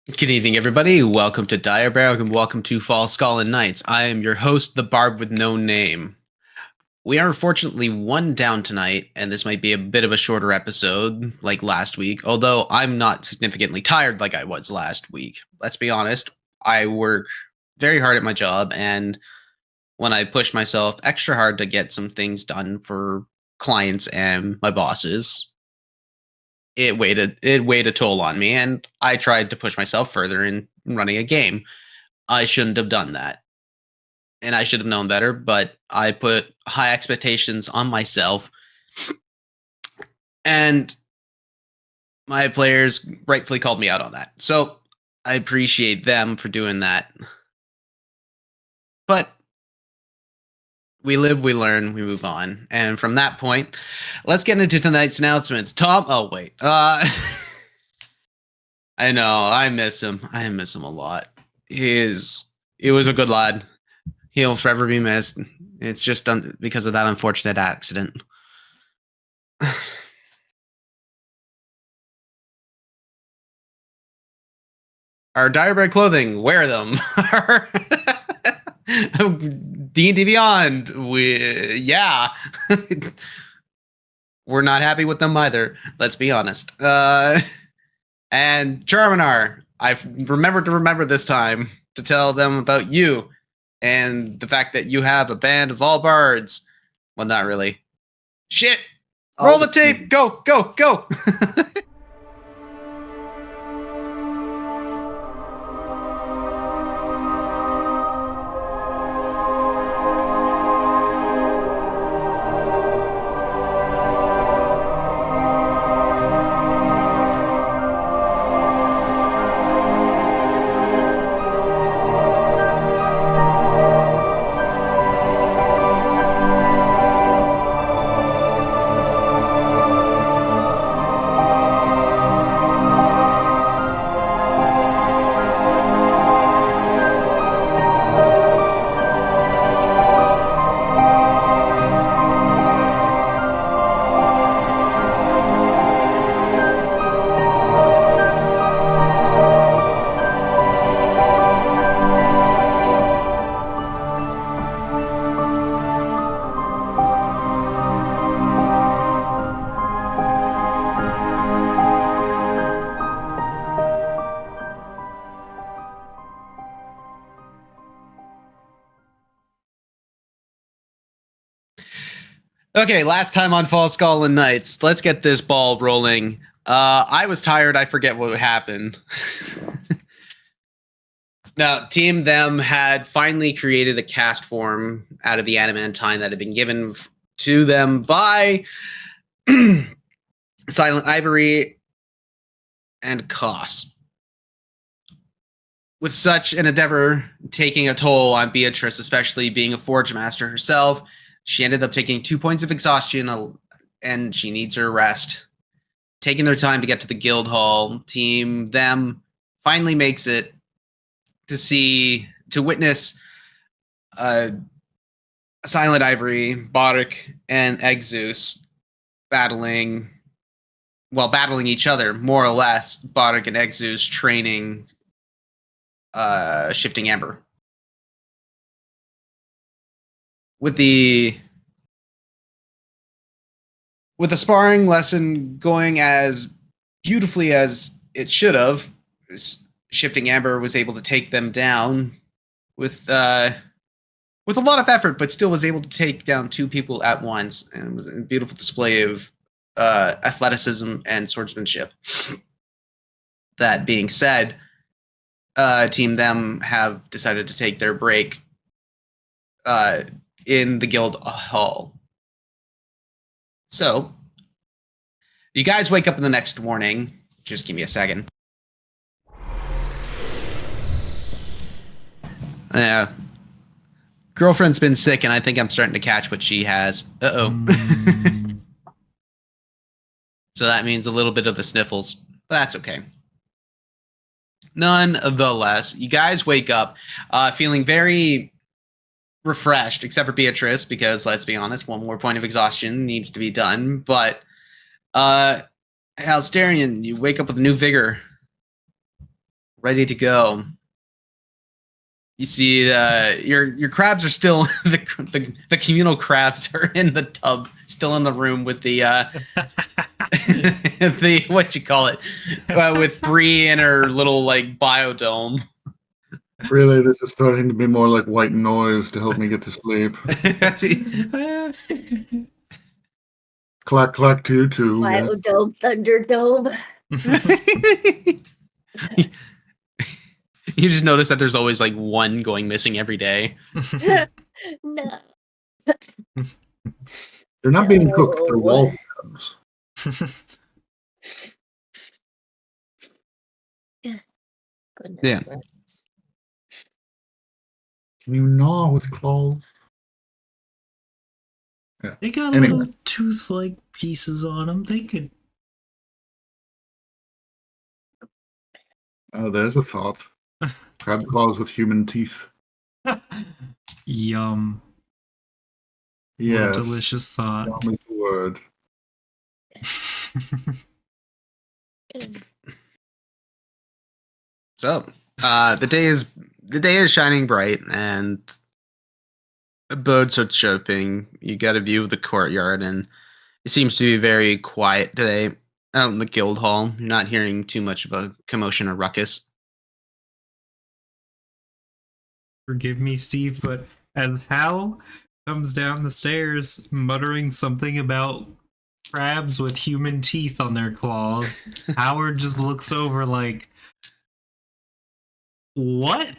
Good evening, everybody. Welcome to Diabrag and welcome to Falskallan Nights. I am your host, the Barb with no name. We are unfortunately one down tonight, and this might be a bit of a shorter episode like last week, although I'm not significantly tired like I was last week. Let's be honest, I work very hard at my job, and when I push myself extra hard to get some things done for clients and my bosses, it weighed a toll on me, and I tried to push myself further in running a game. I shouldn't have done that, and I should have known better, but I put high expectations on myself, and my players rightfully called me out on that. So I appreciate them for doing that. But we live, we learn, we move on. And from that point, let's get into tonight's announcements. Tom, oh wait. I know, I miss him. I miss him a lot. He was a good lad. He'll forever be missed. It's just because of that unfortunate accident. Our Direbread clothing, wear them. D&D Beyond, yeah. We're not happy with them either, let's be honest. And Charminar, I've remembered to remember this time to tell them about you and the fact that you have a band of all bards. Well, not really. Shit! Roll the tape! Go, go, go! Okay, last time on Falskallan Nights. Let's get this ball rolling. I was tired. I forget what happened. Now, Team Them had finally created a cast form out of the adamantine that had been given to them by Silent Ivory and Koss. With such an endeavor taking a toll on Beatrice, especially being a Forge Master herself, she ended up taking 2 points of exhaustion, and she needs her rest. Taking their time to get to the guild hall, Team Them finally makes it to witness Silent Ivory, Bodrick, and Exus battling each other, more or less. Bodrick and Exus training Shifting Ember. With the sparring lesson going as beautifully as it should have, Shifting Ember was able to take them down with a lot of effort, but still was able to take down 2 people at once, and it was a beautiful display of athleticism and swordsmanship. That being said, Team Them have decided to take their break in the guild hall. So, you guys wake up in the next morning. Just give me a second. Yeah. Girlfriend's been sick, and I think I'm starting to catch what she has. Uh-oh. So that means a little bit of the sniffles, but that's okay. Nonetheless, you guys wake up feeling very refreshed, except for Beatrice, because let's be honest, 1 more point of exhaustion needs to be done. But Halsterian, you wake up with new vigor. ready to go. You see, your crabs are still the communal crabs are in the tub, still in the room with the the what you call it, with Bree in her little like biodome. Really, this is starting to be more like white noise to help me get to sleep. Clack, clack, two. Biodome, Thunderdome. You just notice that there's always like one going missing every day. No. They're not being cooked, they're wall crabs. Goodness Yeah. gracious. Can you gnaw with claws? Yeah. They got Anyway. little tooth-like pieces on them. They could. Oh, there's a thought. Crab claws with human teeth. Yum. Yes. What a delicious thought. Yum is the word. So, the day is shining bright, and birds are chirping. You get a view of the courtyard, and it seems to be very quiet today out in the guild hall. You're not hearing too much of a commotion or ruckus. Forgive me, Steve, but as Hal comes down the stairs muttering something about crabs with human teeth on their claws, Howard just looks over like, what?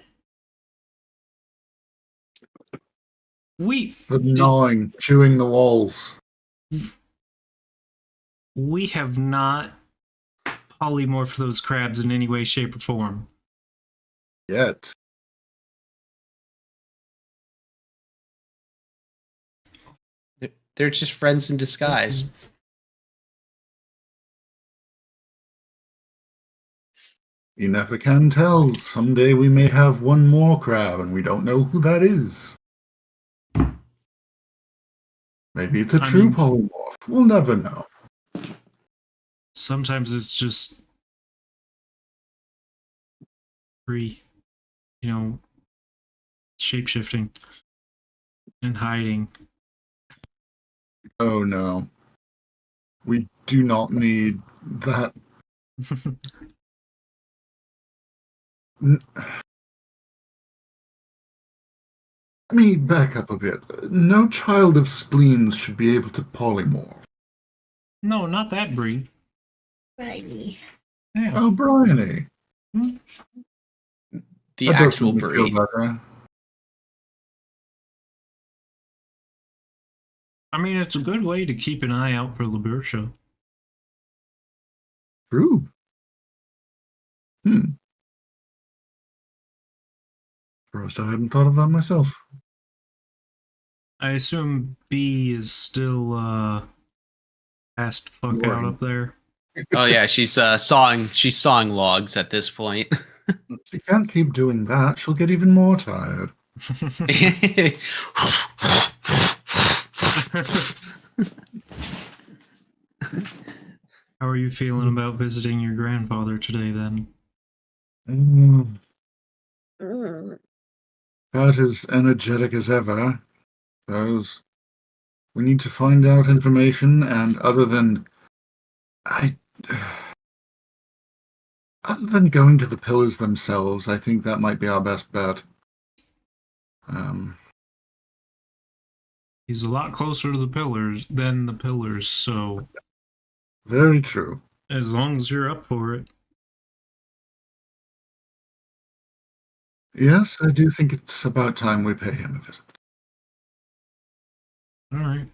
For gnawing, chewing the walls. We have not polymorphed those crabs in any way, shape, or form. Yet. They're just friends in disguise. You never can tell. Someday we may have one more crab and we don't know who that is. Maybe it's a true polymorph. We'll never know. Sometimes it's just free, shape-shifting and hiding. Oh no. We do not need that. Let me back up a bit. No child of spleens should be able to polymorph. No, not that breed. Bryony. Yeah. Oh, Bryony. The That actual does make me feel breed. better. I mean, it's a good way to keep an eye out for Libertia. True. First, I hadn't thought of that myself. I assume B is still passed fuck out up there. Oh yeah, she's sawing logs at this point. She can't keep doing that. She'll get even more tired. How are you feeling about visiting your grandfather today, then? About as energetic as ever. Suppose we need to find out information, and other than going to the pillars themselves, I think that might be our best bet. He's a lot closer to the pillars, so... Very true. As long as you're up for it. Yes, I do think it's about time we pay him a visit. Alright.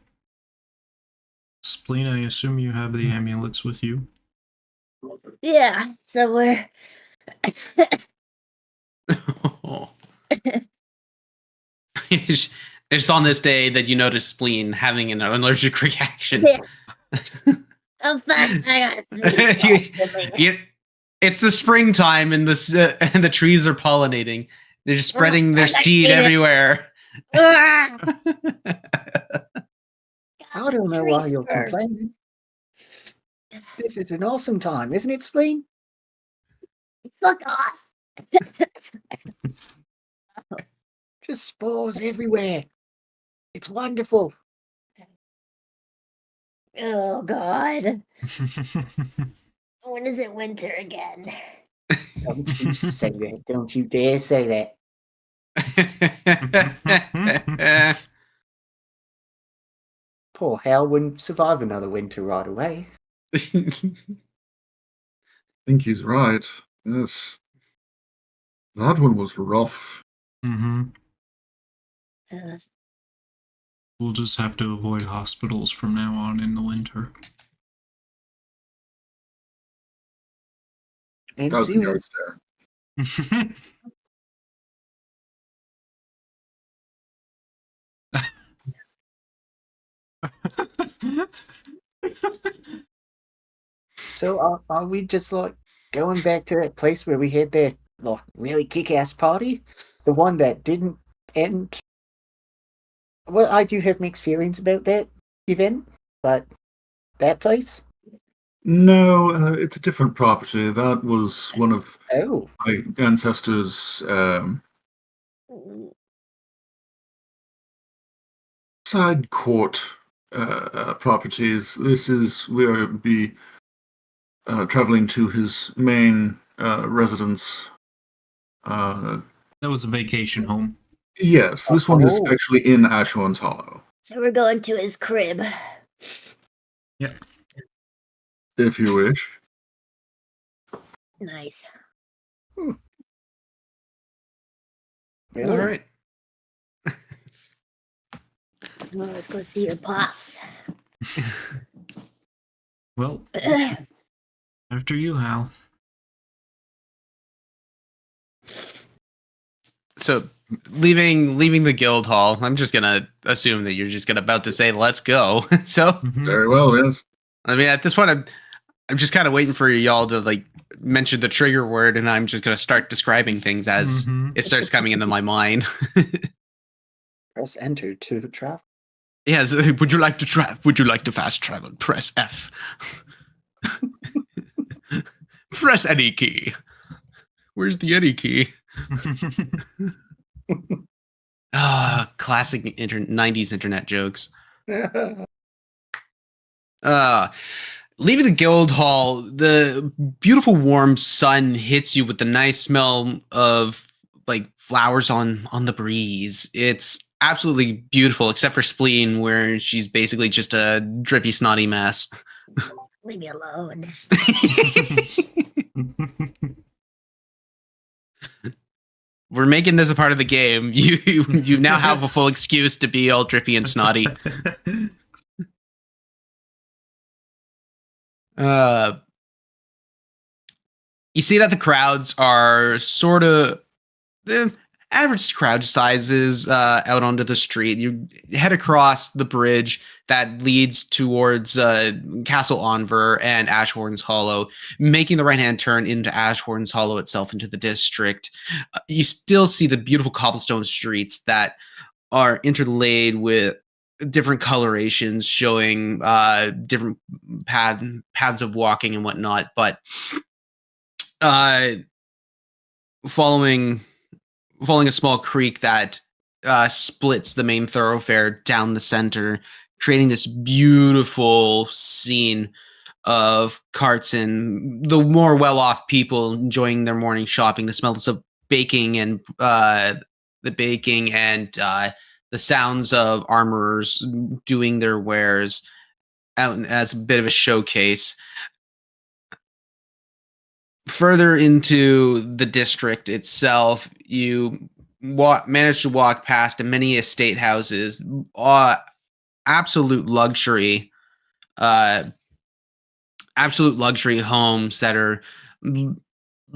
Spleen, I assume you have the amulets with you. Yeah, somewhere. It's on this day that you notice Spleen having an allergic reaction. Oh fuck! I got It's the springtime, and the trees are pollinating. They're just spreading their seed everywhere. I don't know why you're complaining. This is an awesome time, isn't it, Spleen? Fuck off! Just spores everywhere. It's wonderful. Oh God. When is it winter again? Don't you say that. Don't you dare say that. Poor Hal wouldn't survive another winter right away. I think he's right. Yes. That one was rough. Mm-hmm. Uh, We'll just have to avoid hospitals from now on in the winter. And That was the soon, yard stare. so are we just like going back to that place where we had that like really kick-ass party? The one that didn't end. Well, I do have mixed feelings about that event, but that place? No, it's a different property. That was one of Oh, my ancestors' side court properties. This is we'll be traveling to his main residence. That was a vacation home. Yes, this one is Oh. actually in Ashorn's Hollow, so we're going to his crib. Yeah. if you wish. Nice. All really? right. Well, let's go see your pops. Well, after you, Hal. So leaving the guild hall, I'm just gonna assume that you're just gonna about to say let's go. So Mhm. Very well, yes. I mean, at this point, I'm just kind of waiting for y'all to like mention the trigger word, and I'm just gonna start describing things as Mhm. it starts coming into my mind. Press enter to travel. Yes. Would you like to Would you like to fast travel? Press F. Press any key. Where's the any key? Classic 90s internet jokes. Leaving the guild hall, the beautiful warm sun hits you with the nice smell of like flowers on the breeze. It's absolutely beautiful, except for Spleen, where she's basically just a drippy, snotty mess. Leave me alone. We're making this a part of the game. You now have a full excuse to be all drippy and snotty. You see that the crowds are sort of average crowd sizes out onto the street. You head across the bridge that leads towards Castle Onver and Ashhorn's Hollow, making the right-hand turn into Ashhorn's Hollow itself, into the district. You still see the beautiful cobblestone streets that are interlaid with different colorations showing different paths of walking and whatnot, but following a small creek that splits the main thoroughfare down the center, creating this beautiful scene of carts and the more well-off people enjoying their morning shopping. The smells of baking and the sounds of armorers doing their wares out as a bit of a showcase. Further into the district itself, you manage to walk past many estate houses, absolute luxury, absolute luxury homes that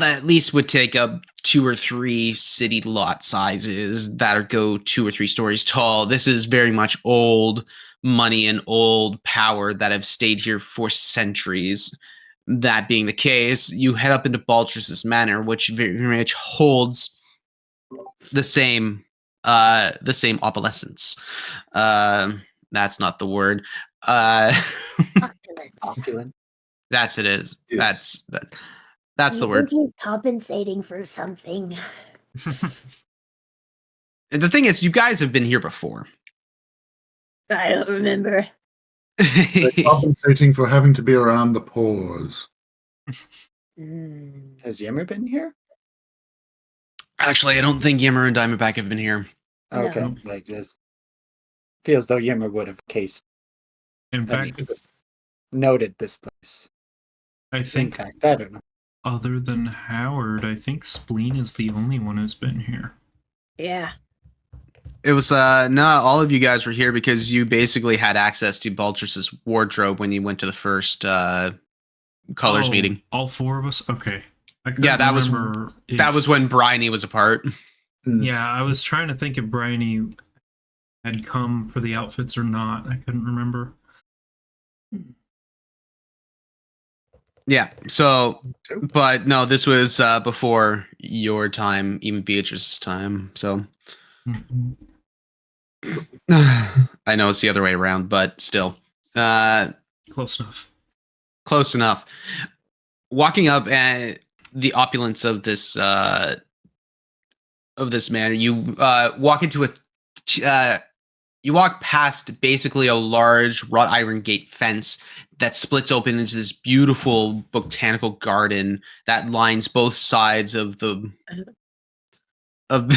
at least would take up 2 or 3 city lot sizes that are go 2 or 3 stories tall. This is very much old money and old power that have stayed here for centuries. That being the case, you head up into Baltrus's Manor, which very much holds the same opulence. That's not the word. Opulence. Opulent. That's it is. Yes. That's That's the You word. think he's compensating for something. And the thing is, you guys have been here before. I don't remember. They're compensating for having to be around the pores. Mm. Has Yimmer been here? Actually, I don't think Yimmer and Diamondback have been here. No. Okay, like this feels though Yimmer would have In fact, noted this place. I In think fact, I don't know. other than Howard, I think Spleen is the only one who's been here. Yeah. It was not all of you guys were here because you basically had access to Baltrus's wardrobe when you went to the first colors Oh, meeting. All four of us? Okay. I Yeah, couldn't that remember was when Bryony was apart. Yeah, I was trying to think if Bryony had come for the outfits or not. I couldn't remember. Yeah. So, but no, this was before your time, even Beatrice's time. So, Mhm. I know it's the other way around, but still, Close enough. close enough. Walking up and the opulence of this manor, you walk into you walk past basically a large wrought iron gate fence that splits open into this beautiful botanical garden that lines both sides of the of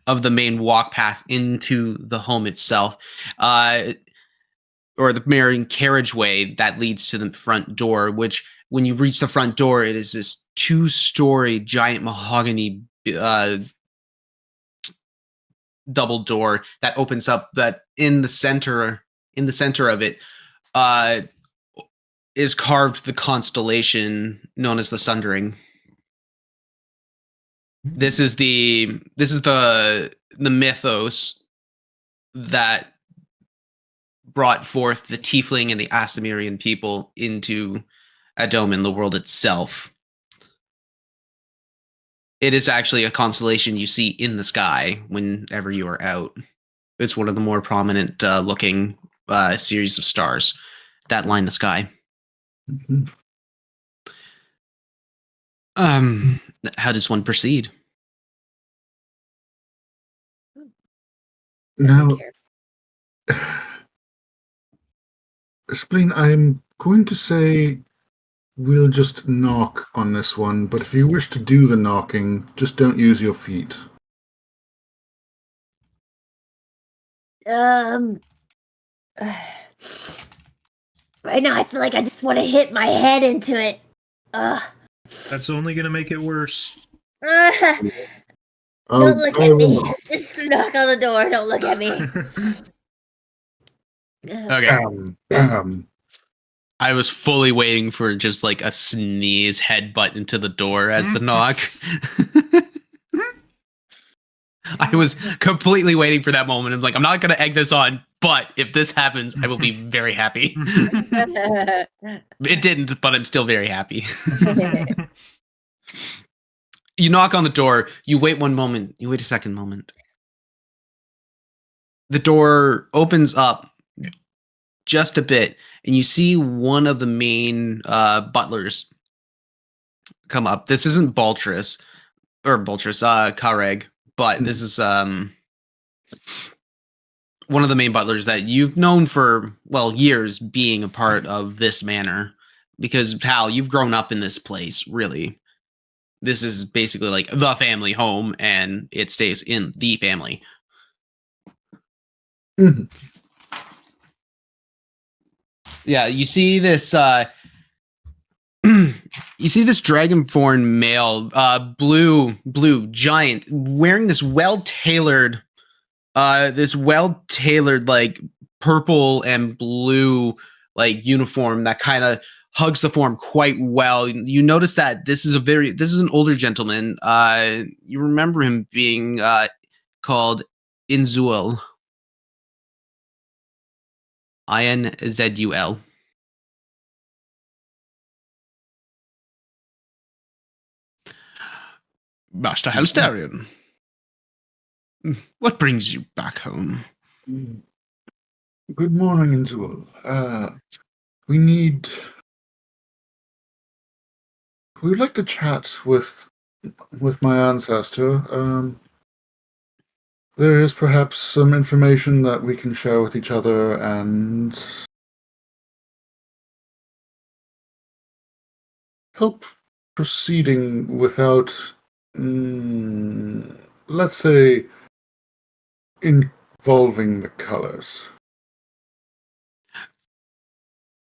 of the main walk path into the home itself, or the main carriageway that leads to the front door. Which, when you reach the front door, it is this 2-story giant mahogany double door that opens up. That in the center of it is carved the constellation known as the Sundering. This is the mythos that brought forth the Tiefling and the Astamirian people into Adomin, the world itself. It is actually a constellation you see in the sky whenever you are out. It's one of the more prominent looking series of stars that line the sky. Mm-hmm. How does one proceed? Now, Spleen, I'm going to say we'll just knock on this one, but if you wish to do the knocking, just don't use your feet. Right now, I feel like I just want to hit my head into it. That's only going to make it worse. Don't look at me. Just knock on the door. Don't look at me. Okay. I was fully waiting for just like a sneeze headbutt into the door as the knock. I was completely waiting for that moment. I'm like, I'm not going to egg this on, but if this happens, I will be very happy. It didn't, but I'm still very happy. You knock on the door. You wait one moment. You wait a second moment. The door opens up just a bit, and you see one of the main butlers come up. This isn't Baltrus, Kareg, but this is one of the main butlers that you've known for, well, years, being a part of this manor. Because, Hal, you've grown up in this place, really. This is basically like the family home, and it stays in the family. Mm-hmm. Yeah, you see this you see this dragonborn male, blue giant, wearing this well-tailored like purple and blue like uniform that kind of hugs the form quite well. You notice that this is an older gentleman. You remember him being called Inzul. Inzul. Master Halstarian, what brings you back home? Good morning, Inzul. We need We would like to chat with my ancestor. There is perhaps some information that we can share with each other and help proceeding without, let's say, involving the colors.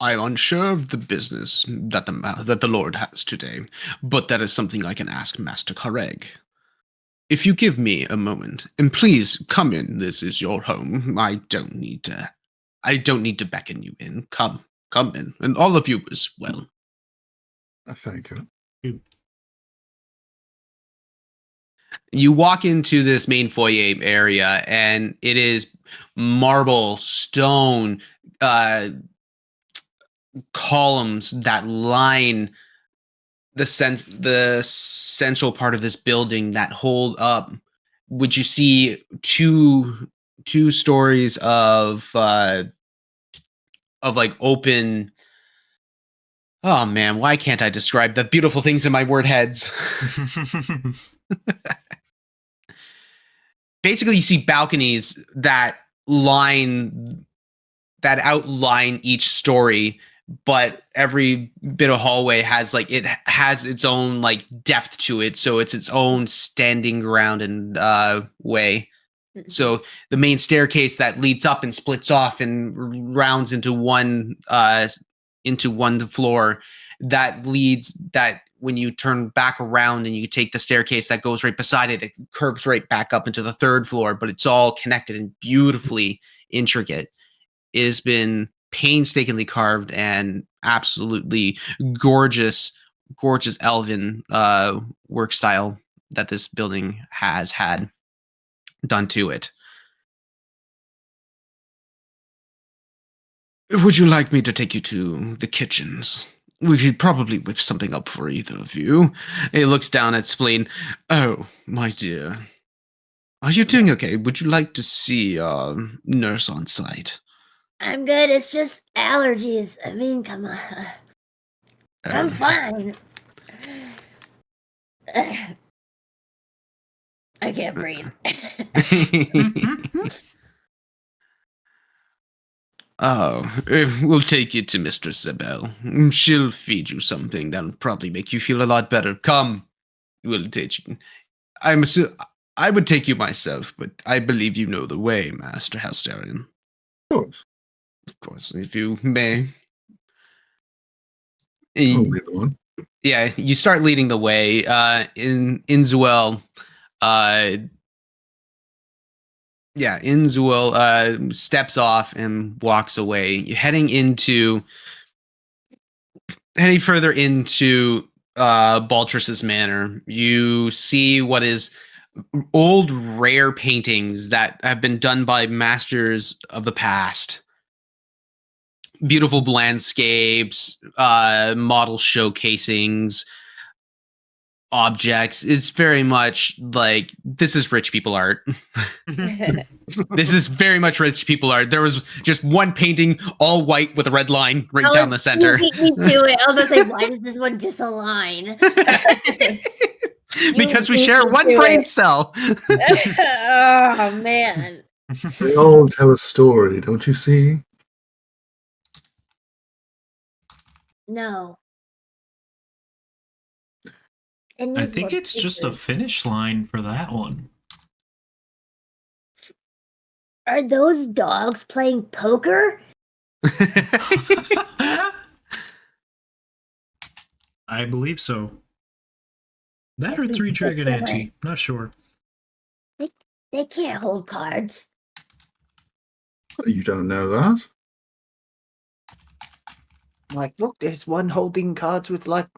I'm unsure of the business that the Lord has today, but that is something I can ask Master Kareg. If you give me a moment, and please come in, this is your home. I don't need to beckon you in. Come in, and all of you as well. Thank you. You walk into this main foyer area, and it is marble, stone, columns that line the central part of this building that hold up. Would you see two stories of like open. Oh man, why can't I describe the beautiful things in my word heads? Basically, you see balconies that outline each story, but every bit of hallway has its own like depth to it, so it's its own standing ground and way. So the main staircase that leads up and splits off and rounds into one floor, that when you turn back around and you take the staircase that goes right beside it, it curves right back up into the third floor, but it's all connected and beautifully intricate. It has been painstakingly carved and absolutely gorgeous elven work style that this building has had done to it. Would you like me to take you to the kitchens? We could probably whip something up for either of you. It looks down at Spleen. Oh, my dear. Are you doing okay? Would you like to see our nurse on site? I'm good. It's just allergies. I mean, come on. I'm fine. I can't breathe. Oh, we'll take you to Mistress Isabel. She'll feed you something that'll probably make you feel a lot better. Come, we'll take you. I would take you myself, but I believe you know the way, Master Halsterian. Of course, if you may. I'll be the one. Yeah, you start leading the way. Inzuel, Inzuel steps off and walks away. You're heading further into Baltrus's manor. You see what is old rare paintings that have been done by masters of the past. Beautiful landscapes, model showcasings, objects. It's very much like, this is rich people art. This is very much rich people art. There was just one painting, all white with a red line right down the center. You beat me to it. I was gonna say, why does this one just align? Because we share one brain cell. Oh man. They all tell a story, don't you see? No. I think it's just a finish line for that one. Are those dogs playing poker? I believe so. That or Three Dragon Ante. Not sure. They can't hold cards. You don't know that? Like, look, there's one holding cards with, like,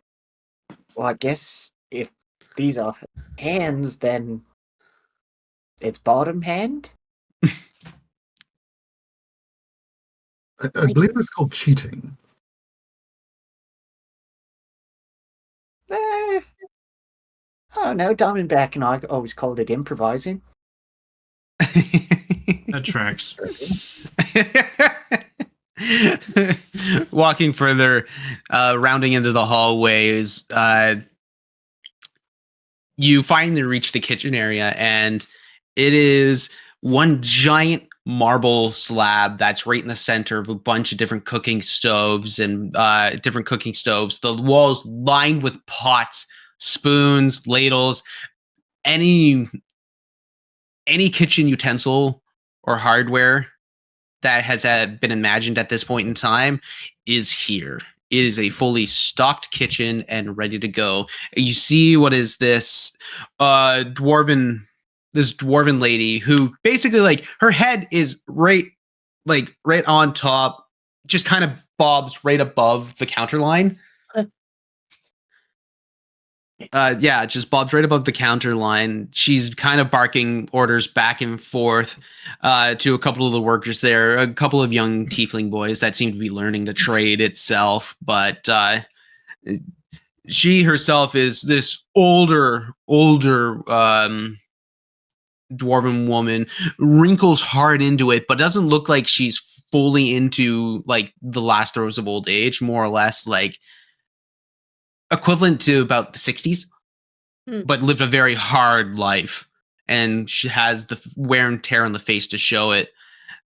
well, I guess if these are hands, then it's bottom hand? I believe it's called cheating. Oh no, Diamondback and I always called it improvising. That tracks. Walking further, rounding into the hallways, you finally reach the kitchen area, and it is one giant marble slab that's right in the center of a bunch of different cooking stoves and The walls lined with pots, spoons, ladles, any kitchen utensil or hardware that has been imagined at this point in time is here. It is a fully stocked kitchen and ready to go. You see what is this dwarven lady who basically, like, her head is right on top, just kind of bobs right above the counter line. Just bobs right above the counter line. She's kind of barking orders back and forth to a couple of the workers there, a couple of young tiefling boys that seem to be learning the trade itself. But she herself is this older dwarven woman, wrinkles hard into it, but doesn't look like she's fully into like the last throes of old age, more or less like equivalent to about the 60s, but lived a very hard life, and she has the wear and tear on the face to show it.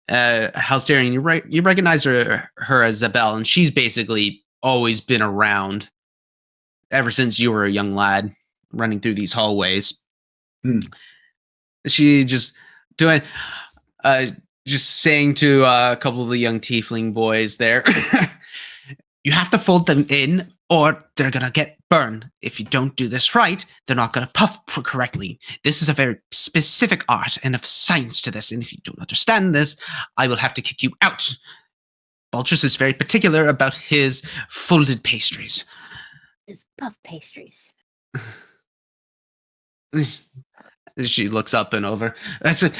Halsterian, you recognize her as Zabel, and she's basically always been around ever since you were a young lad running through these hallways. She just doing just saying to a couple of the young tiefling boys there, you have to fold them in or they're going to get burned. If you don't do this right, they're not going to puff correctly. This is a very specific art and of science to this, and if you don't understand this, I will have to kick you out. Baltrus is very particular about his folded pastries. His puff pastries. She looks up and over. That's it.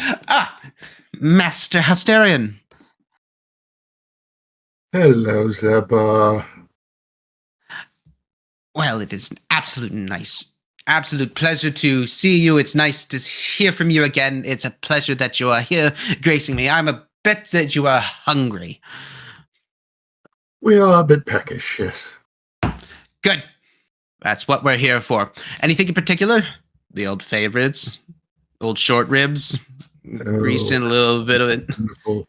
Master Halsterian. Hello, Zeba. Well, it is an absolute pleasure to see you. It's nice to hear from you again. It's a pleasure that you are here gracing me. I'm a bet that you are hungry. We are a bit peckish, yes. Good. That's what we're here for. Anything in particular? The old favorites? Old short ribs? Greased in a little bit of it. Wonderful.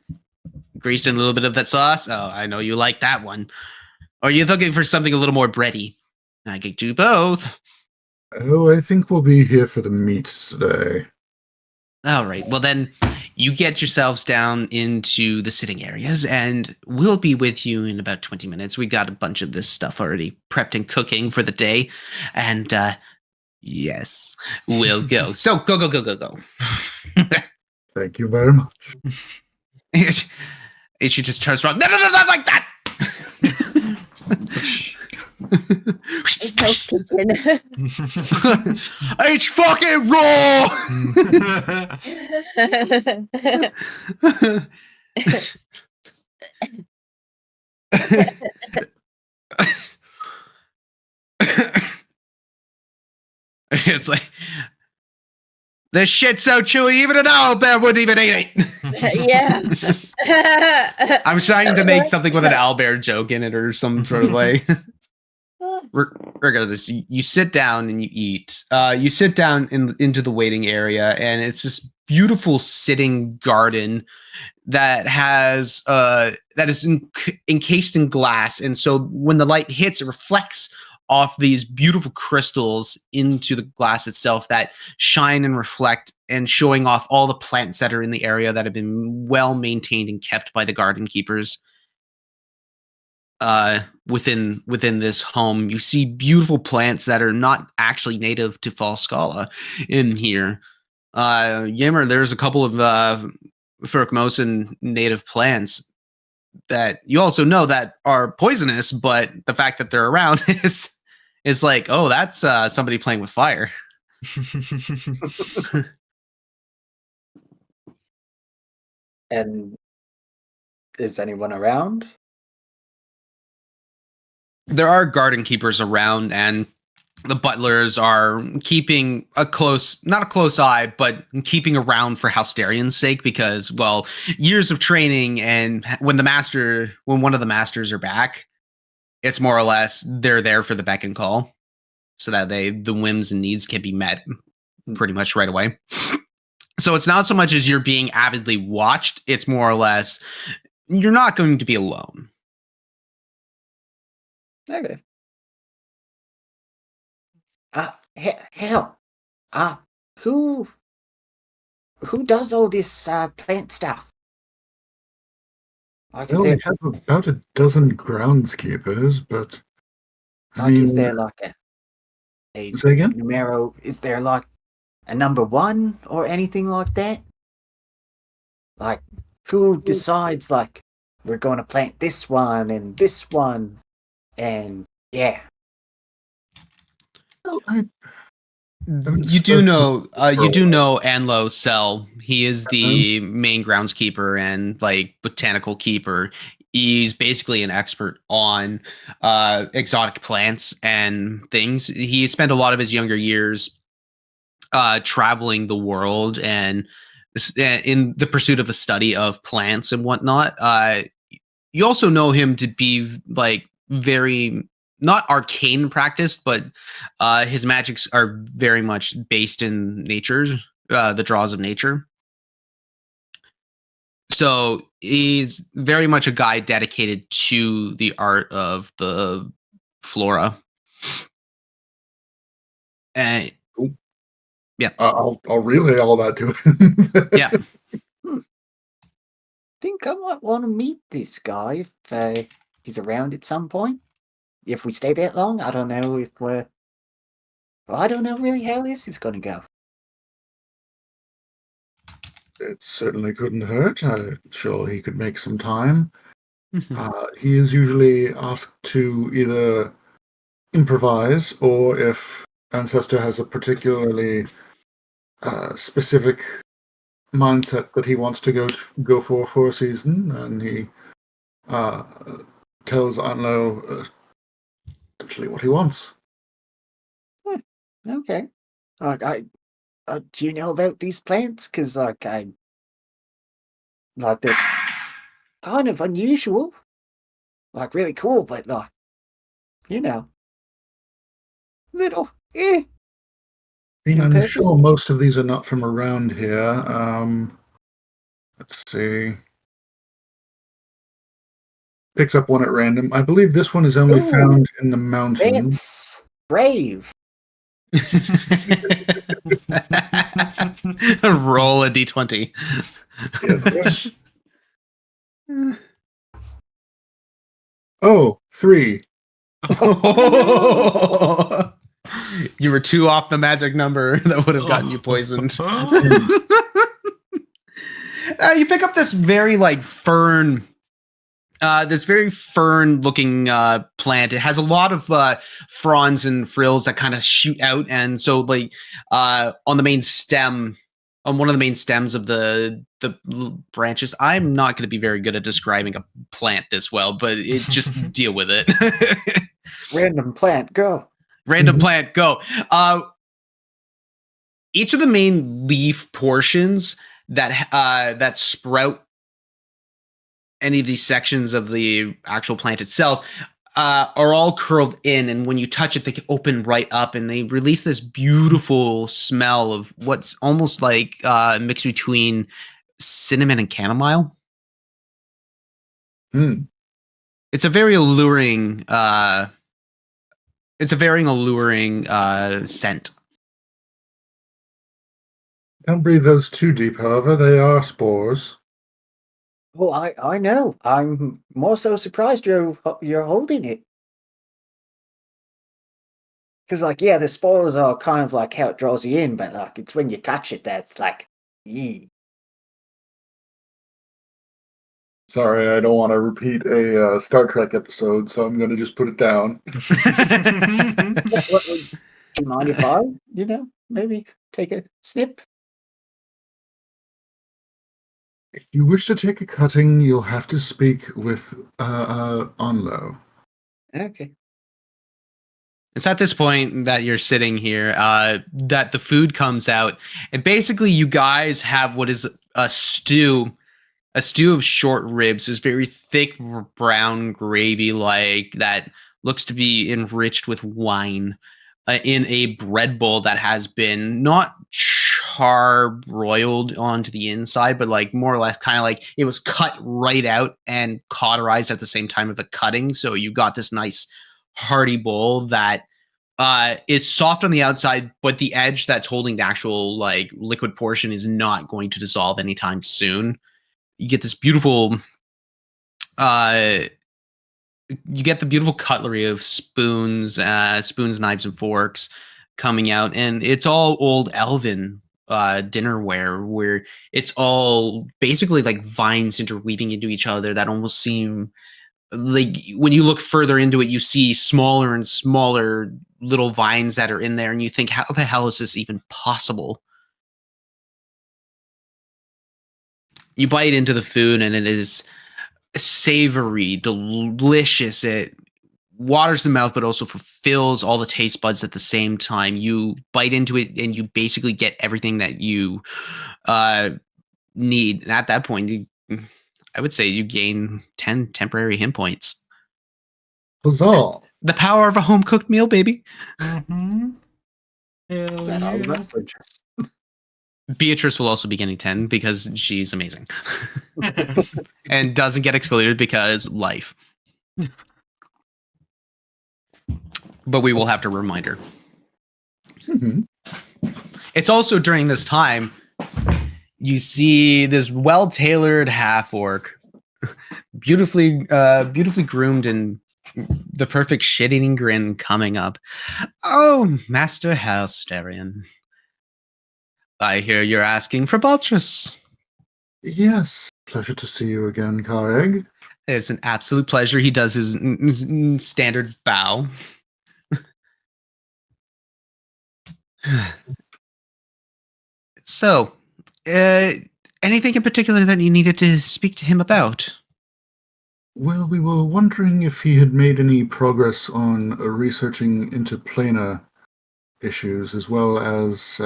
Greased in a little bit of that sauce? Oh, I know you like that one. Or are you looking for something a little more bready? I could do both. Oh, I think we'll be here for the meats today. All right. Well, then you get yourselves down into the sitting areas, and we'll be with you in about 20 minutes. We got a bunch of this stuff already prepped and cooking for the day. And yes, we'll go. So go. Thank you very much. She just turns around. No, not like that. It's no kitchen. It's fucking raw. It's like, this shit's so chewy, even an owlbear wouldn't even eat it. Yeah. I'm trying to make something with an owlbear joke in it or some sort of way. Regardless, you sit down and you eat. You sit down into the waiting area, and it's this beautiful sitting garden that has that is encased in glass, and so when the light hits, it reflects off these beautiful crystals into the glass itself that shine and reflect, and showing off all the plants that are in the area that have been well maintained and kept by the garden keepers. Within this home, you see beautiful plants that are not actually native to Falskallan in here. Yimmer, there's a couple of Furkmosan native plants that you also know that are poisonous, but the fact that they're around is like, oh, that's somebody playing with fire. And is anyone around? There are garden keepers around, and the butlers are keeping not a close eye, but keeping around for Halsterian's sake because, well, years of training, and when one of the masters are back, it's more or less they're there for the beck and call, so that the whims and needs can be met pretty much right away. So it's not so much as you're being avidly watched; it's more or less you're not going to be alone. Okay. Hell, who does all this plant stuff? Like, Well, we have about a dozen groundskeepers, but is there like a say again? numero? Is there like a number one or anything like that? Like, who decides like we're going to plant this one, and yeah. Well, You do know Anlo Sell. He is the main groundskeeper and like botanical keeper. He's basically an expert on exotic plants and things. He spent a lot of his younger years traveling the world and in the pursuit of the study of plants and whatnot. You also know him to be like very not arcane practiced, but his magics are very much based in the draws of nature. So he's very much a guy dedicated to the art of the flora. And yeah, I'll relay all that to him. yeah. Think I might want to meet this guy if he's around at some point. If we stay that long, I don't know if we're. Well, I don't know really how this is going to go. It certainly couldn't hurt. I'm sure he could make some time. Mm-hmm. He is usually asked to either improvise, or if Ancestor has a particularly specific mindset that he wants to go for a season, and he tells Anlo essentially what he wants. Okay. Like, do you know about these plants? Because they're kind of unusual. Like, really cool, but like, little. I mean, I'm sure most of these are not from around here. Let's see. Picks up one at random. I believe this one is only found in the mountains. It's brave. Roll a d20. Yes. Oh, 3. You were 2 off the magic number that would have gotten you poisoned. You pick up this very like fern. This very fern-looking plant. It has a lot of fronds and frills that kind of shoot out, and so like on one of the main stems of the branches. I'm not going to be very good at describing a plant this well, but it just deal with it. Random plant, go. Random plant, go. Each of the main leaf portions that sprout any of these sections of the actual plant itself are all curled in, and when you touch it, they can open right up, and they release this beautiful smell of what's almost like mixed between cinnamon and chamomile. It's a very alluring. Scent. Don't breathe those too deep, however. They are spores. Well, I know. I'm more so surprised you're holding it. Because, like, yeah, the spores are kind of like how it draws you in, but like it's when you touch it that's like, yee. Sorry, I don't want to repeat a Star Trek episode, so I'm going to just put it down. Do you mind if I, maybe take a snip? If you wish to take a cutting, you'll have to speak with Onlo. Okay. It's at this point that you're sitting here that the food comes out, and basically you guys have what is a stew of short ribs. Is very thick brown gravy like that looks to be enriched with wine in a bread bowl that has been not charbroiled onto the inside, but like more or less kind of like it was cut right out and cauterized at the same time of the cutting. So you got this nice hearty bowl that is soft on the outside, but the edge that's holding the actual like liquid portion is not going to dissolve anytime soon. You get this beautiful you get the beautiful cutlery of spoons, knives, and forks coming out, and it's all old elven dinnerware where it's all basically like vines interweaving into each other that almost seem like when you look further into it, you see smaller and smaller little vines that are in there, and you think, how the hell is this even possible? You bite into the food, and it is savory, delicious. It waters the mouth, but also fulfills all the taste buds at the same time. You bite into it, and you basically get everything that you need. And at that point, I would say you gain 10 temporary hit points. Huzzah! The power of a home cooked meal, baby. Mm-hmm. Is that all of us? Or just... Beatrice will also be getting 10 because she's amazing. And doesn't get excluded because life. But we will have to remind her. Mhm. It's also during this time you see this well-tailored half-orc, beautifully groomed and the perfect shit-eating grin coming up. Oh, Master Halsterian. I hear you're asking for Baltrus. Yes, pleasure to see you again, Kareg. It's an absolute pleasure. He does his standard bow. So, anything in particular that you needed to speak to him about? Well, we were wondering if he had made any progress on researching into planar issues, as well as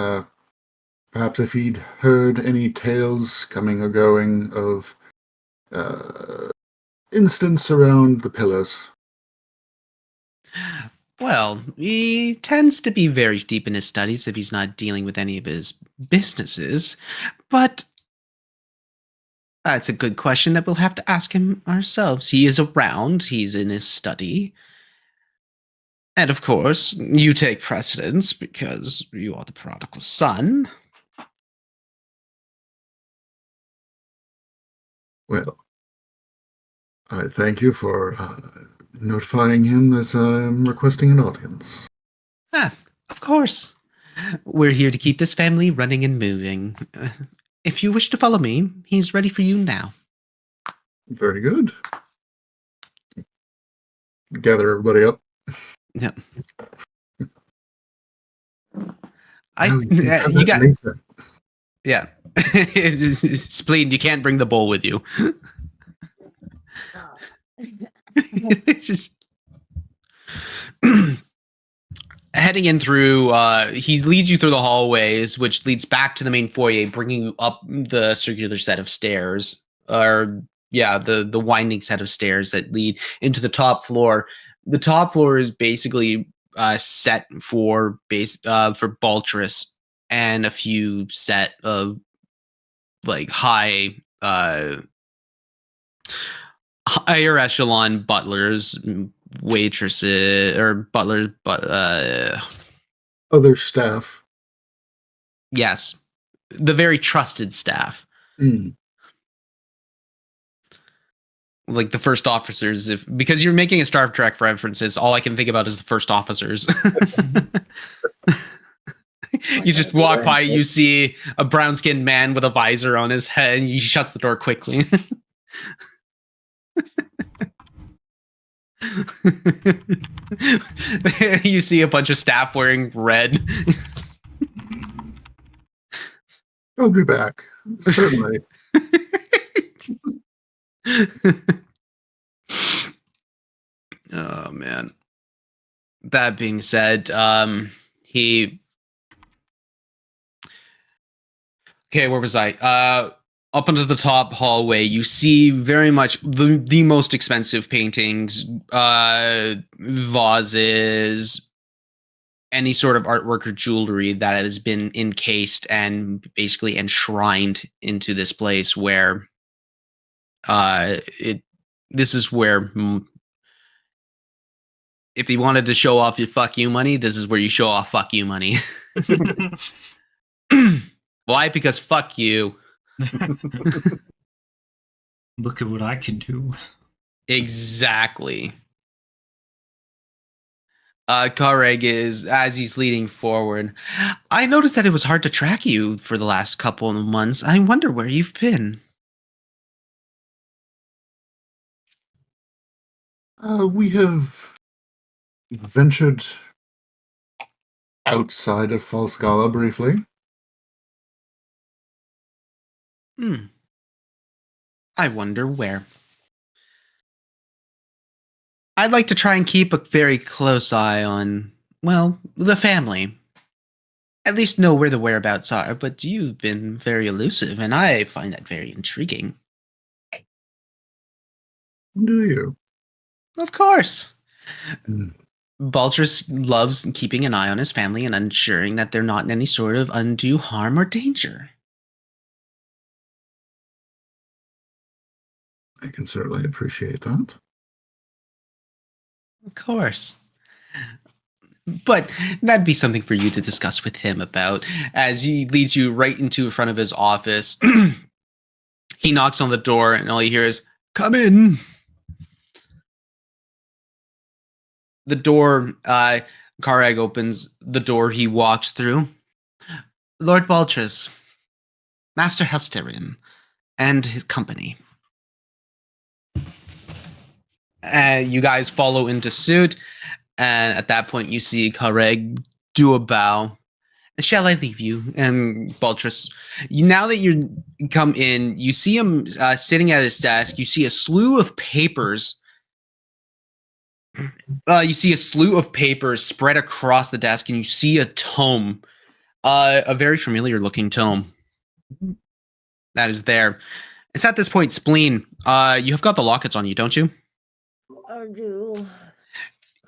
perhaps if he'd heard any tales coming or going of incidents around the pillars. Well, he tends to be very deep in his studies if he's not dealing with any of his businesses, but that's a good question that we'll have to ask him ourselves. He is around, he's in his study. And of course, you take precedence because you are the prodigal son. Well, I thank you for notifying him that I'm requesting an audience. Of course. We're here to keep this family running and moving. If you wish to follow me, he's ready for you now. Very good. Gather everybody up. Yeah. You got. Yeah. Spleen, you can't bring the bowl with you. It's just heading in through he leads you through the hallways, which leads back to the main foyer, bringing you up the circular set of stairs, or the winding set of stairs that lead into the top floor. The top floor is basically set for Baltrus and a few set of like higher echelon butlers, waitresses, or butlers, but Other staff. yes, the very trusted staff. Like the first officers, because you're making a Star Trek references, all I can think about is the first officers. You just walk by, you see a brown-skinned man with a visor on his head, and he shuts the door quickly. You see a bunch of staff wearing red. I'll be back. Certainly. Oh man. that being said, he. Okay, where was I? Up into the top hallway, you see very much the most expensive paintings, vases, any sort of artwork or jewelry that has been encased and basically enshrined into this place where this is where if you wanted to show off your fuck you money, this is where you show off fuck you money. Why? Because fuck you. Look at what I can do. Exactly. Kareg is, as he's leading forward, I noticed that it was hard to track you for the last couple of months. I wonder where you've been. We have ventured outside of Falskallan briefly. I wonder where. I'd like to try and keep a very close eye on, well, the family. At least know where the whereabouts are, but you've been very elusive, and I find that very intriguing. Do you? Of course. Mm. Baltrus loves keeping an eye on his family and ensuring that they're not in any sort of undue harm or danger. I can certainly appreciate that. Of course. But that'd be something for you to discuss with him about as he leads you right into front of his office. He knocks on the door and all you hear is, "Come in." The door, Karag opens the door he walks through. Lord Baltrus, Master Helsterian, and his company. You guys follow into suit, and at that point you see Kareg do a bow. "Shall I leave you?" And Baltrus, now that you come in, you see him sitting at his desk. You see a slew of papers. You see a slew of papers spread across the desk, and you see a tome, a very familiar looking tome that is there. It's at this point, Spleen. You have got the lockets on you, don't you? I do.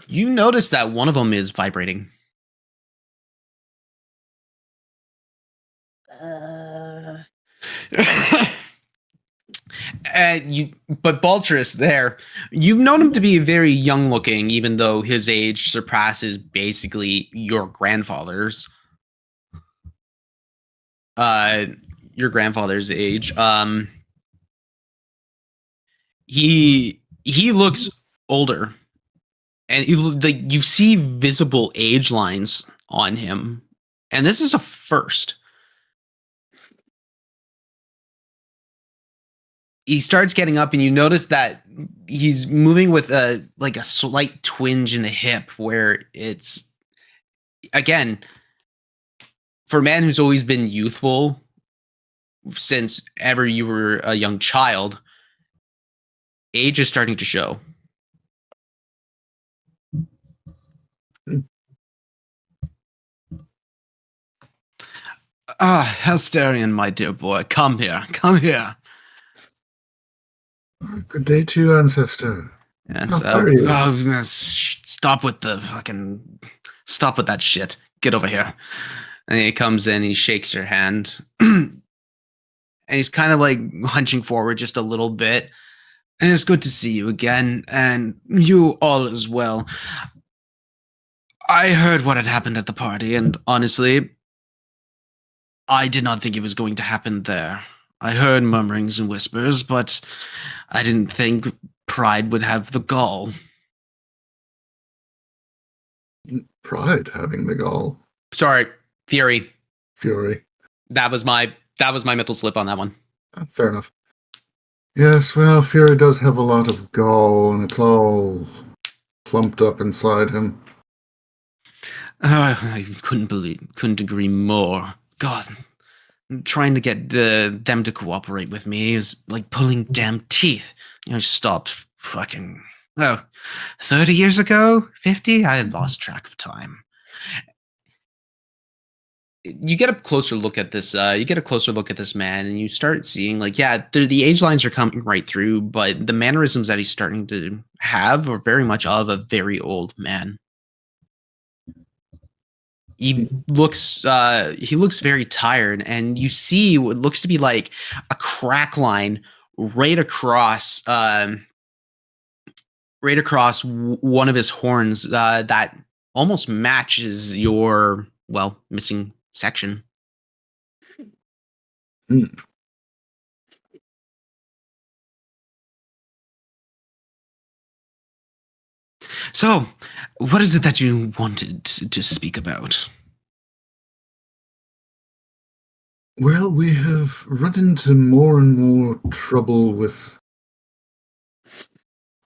You notice that one of them is vibrating. But Baltrus there, you've known him to be very young looking, even though his age surpasses basically your grandfather's. Your grandfather's age. He looks older, and you see visible age lines on him, and this is a first. He starts getting up, and you notice that he's moving with a slight twinge in the hip, where it's, again, for a man who's always been youthful since ever you were a young child, age is starting to show. Helsterian, my dear boy, come here, come here. Good day to you, ancestor. Yes, stop with that shit. Get over here. And he comes in, he shakes your hand, and he's kind of like hunching forward just a little bit. And it's good to see you again, and you all as well. I heard what had happened at the party, and honestly, I did not think it was going to happen there. I heard murmurings and whispers, but I didn't think Pride would have the gall. Pride having the gall. Sorry, Fury. Fury. That was my mental slip on that one. Fair enough. Yes, well, Fury does have a lot of gall, and it's all plumped up inside him. I couldn't agree more. God, trying to get them to cooperate with me is like pulling damn teeth. Stop fucking Oh, 30 years ago? 50? I had lost track of time. You get a closer look at this. You get a closer look at this man, and you start seeing, like, yeah, the age lines are coming right through, but the mannerisms that he's starting to have are very much of a very old man. He looks very tired, and you see what looks to be like a crack line right across one of his horns that almost matches your missing section. Mm. So, what is it that you wanted to speak about? Well, we have run into more and more trouble with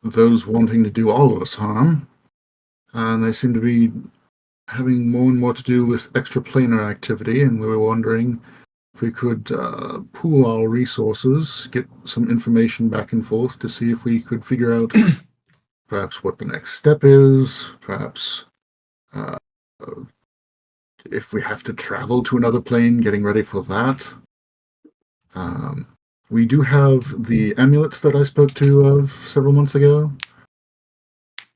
those wanting to do all of us harm, and they seem to be having more and more to do with extraplanar activity, and we were wondering if we could pool our resources, get some information back and forth to see if we could figure out perhaps what the next step is, perhaps if we have to travel to another plane, getting ready for that. We do have the amulets that I spoke to of several months ago.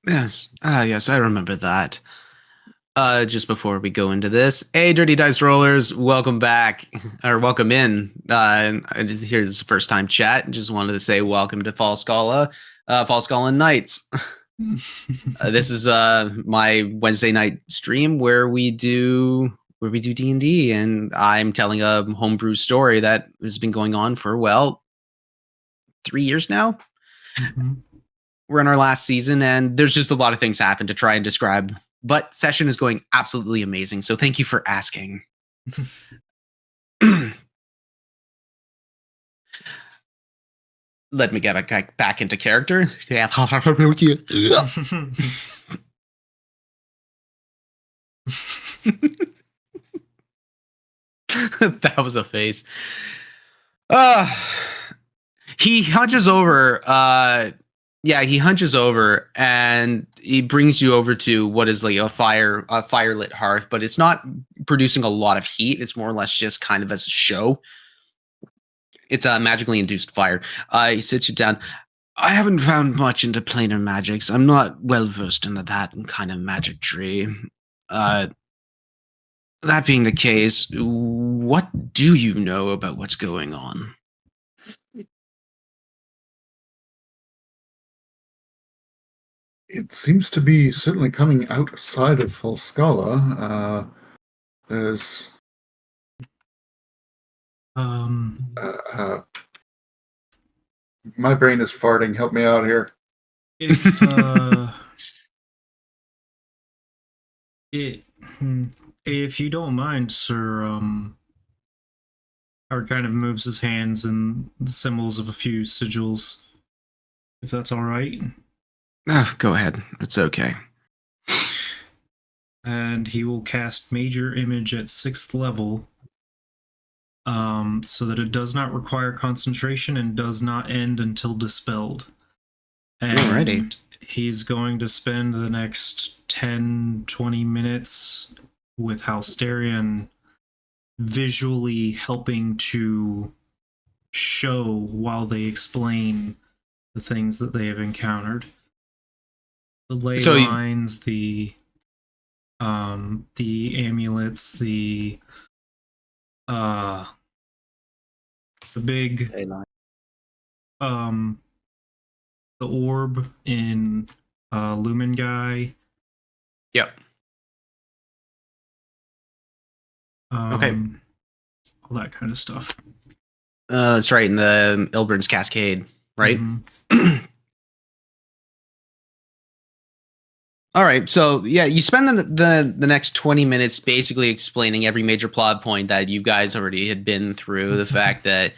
Yes, yes, I remember that. Just before we go into this, hey, Dirty Dice Rollers, welcome back, or welcome in. I just hear this first time chat. Just wanted to say welcome to Falskallan Nights. This is my Wednesday night stream where we do D&D, and I'm telling a homebrew story that has been going on for 3 years now. Mm-hmm. We're in our last season, and there's just a lot of things happen to try and describe. But session is going absolutely amazing, so thank you for asking. Let me get back into character. That was a face. He hunches over. He hunches over and he brings you over to what is like a firelit hearth, but it's not producing a lot of heat. It's more or less just kind of as a show. It's a magically induced fire. He sits you down. I haven't found much into planar magics. I'm not well versed into that kind of magic tree. That being the case, what do you know about what's going on? It seems to be certainly coming outside of Falskala. There's my brain is farting. Help me out here. If you don't mind, sir, Howard kind of moves his hands in the symbols of a few sigils, if that's all right. Go ahead. It's okay. And he will cast Major Image at 6th level, so that it does not require concentration and does not end until dispelled. And alrighty. He's going to spend the next 10-20 minutes with Halsterian visually helping to show while they explain the things that they have encountered. The ley lines, the amulets, the big the orb in Lumen Guy. Yep. Okay. All that kind of stuff. That's right, in the Ilburn's Cascade, right? Mm-hmm. All right, so yeah, you spend the next 20 minutes basically explaining every major plot point that you guys already had been through. The fact that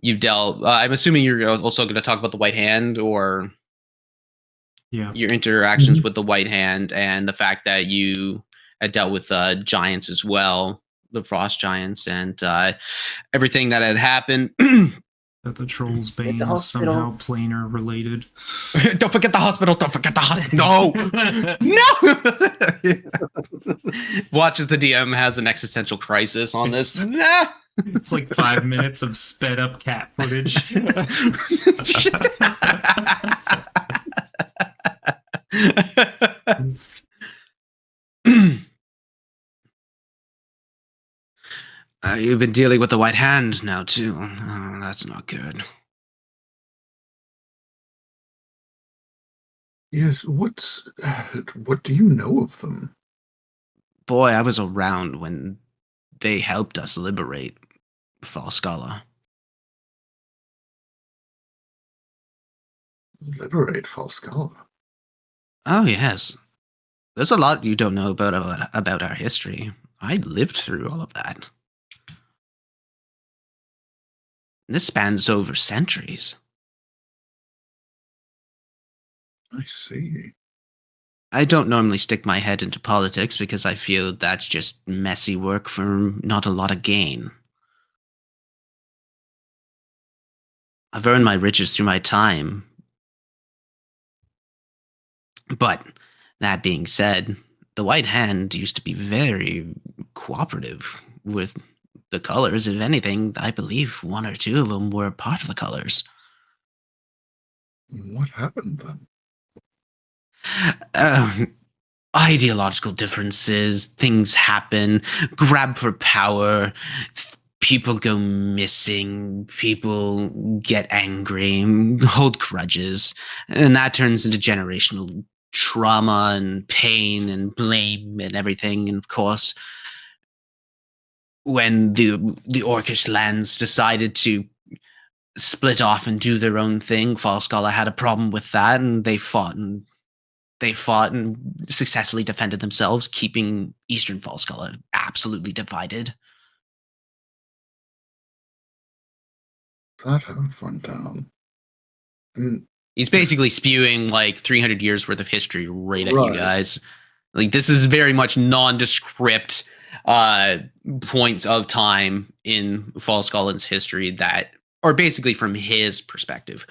you've dealt. I'm assuming you're also going to talk about the White Hand, or your interactions with the White Hand, and the fact that you had dealt with giants as well, the Frost Giants, and everything that had happened. That the troll's At the bane is hospital. somehow planar related. Don't forget the hospital. Don't forget the hospital. No. Watches the DM has an existential crisis on this. Nah. It's like 5 minutes of sped up cat footage. You've been dealing with the White Hand now, too. Oh, that's not good. Yes, what do you know of them? Boy, I was around when they helped us liberate Falskallan. Liberate Falskallan? Oh, yes. There's a lot you don't know about our history. I lived through all of that. This spans over centuries. I see. I don't normally stick my head into politics because I feel that's just messy work for not a lot of gain. I've earned my riches through my time. But that being said, the White Hand used to be very cooperative with the colors. If anything, I believe one or two of them were part of the colors. What happened then? Ideological differences, things happen, grab for power, people go missing, people get angry, hold grudges, and that turns into generational trauma and pain and blame and everything. And of course, when the Orcish lands decided to split off and do their own thing, Falskallan had a problem with that, and they fought and successfully defended themselves, keeping Eastern Falskallan absolutely divided. That have went down. And He's basically spewing like 300 years worth of history right at you Right. guys. Like, this is very much nondescript points of time in Falskallan's history that are basically from his perspective.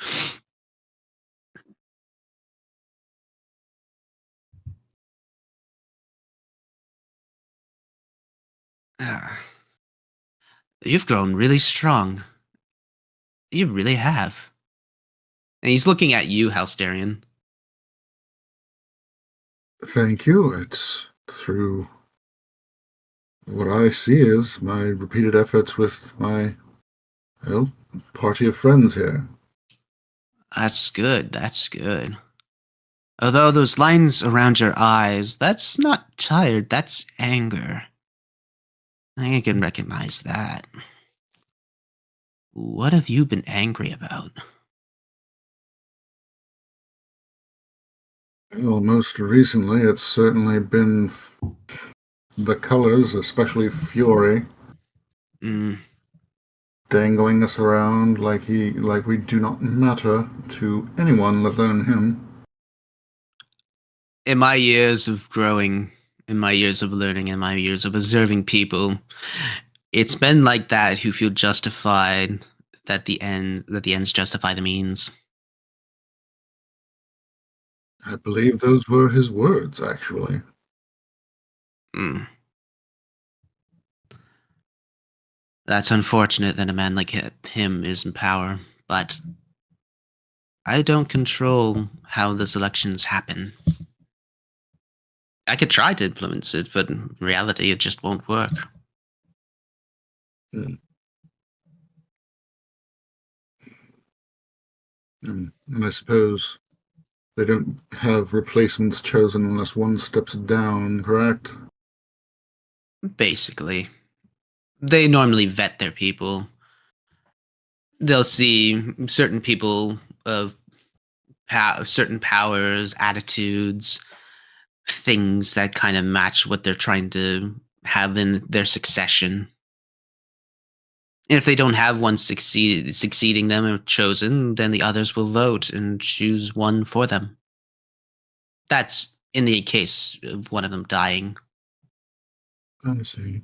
You've grown really strong. You really have. And he's looking at you, Halsterian. thank you. It's through what I see is my repeated efforts with my, well, party of friends here. That's good. That's good. Although those lines around your eyes, that's not tired, that's anger. I can recognize that. What have you been angry about? Well, most recently, it's certainly been the colors, especially Fury, dangling us around like we do not matter to anyone, let alone him. In my years of growing, in my years of learning, in my years of observing people, it's been like that who feel justified that the ends justify the means. I believe those were his words, actually. That's unfortunate that a man like him is in power, but I don't control how the elections happen. I could try to influence it, but in reality, it just won't work. And I suppose they don't have replacements chosen unless one steps down, correct? Basically. They normally vet their people. They'll see certain people of certain powers, attitudes, things that kind of match what they're trying to have in their succession. And if they don't have one succeeding them or chosen, then the others will vote and choose one for them. That's in the case of one of them dying. I see.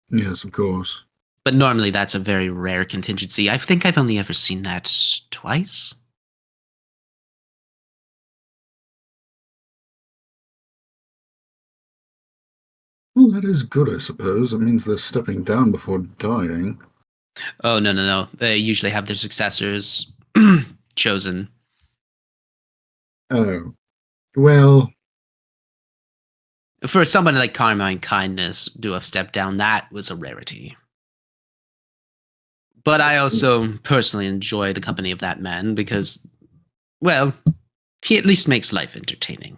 Yes, of course. But normally that's a very rare contingency. I think I've only ever seen that twice. Well, that is good, I suppose. It means they're stepping down before dying. Oh, no. They usually have their successors chosen. Oh. Well, For someone like Carmine Kindness to have stepped down, that was a rarity. But I also personally enjoy the company of that man because, well, he at least makes life entertaining.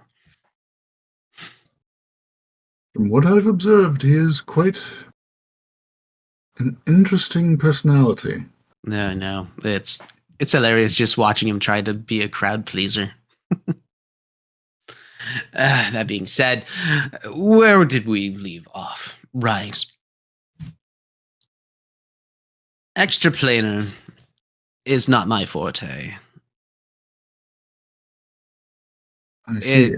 from what I've observed, he is quite an interesting personality. No. It's hilarious just watching him try to be a crowd pleaser. That being said, where did we leave off? Right. Extraplanar is not my forte. I see.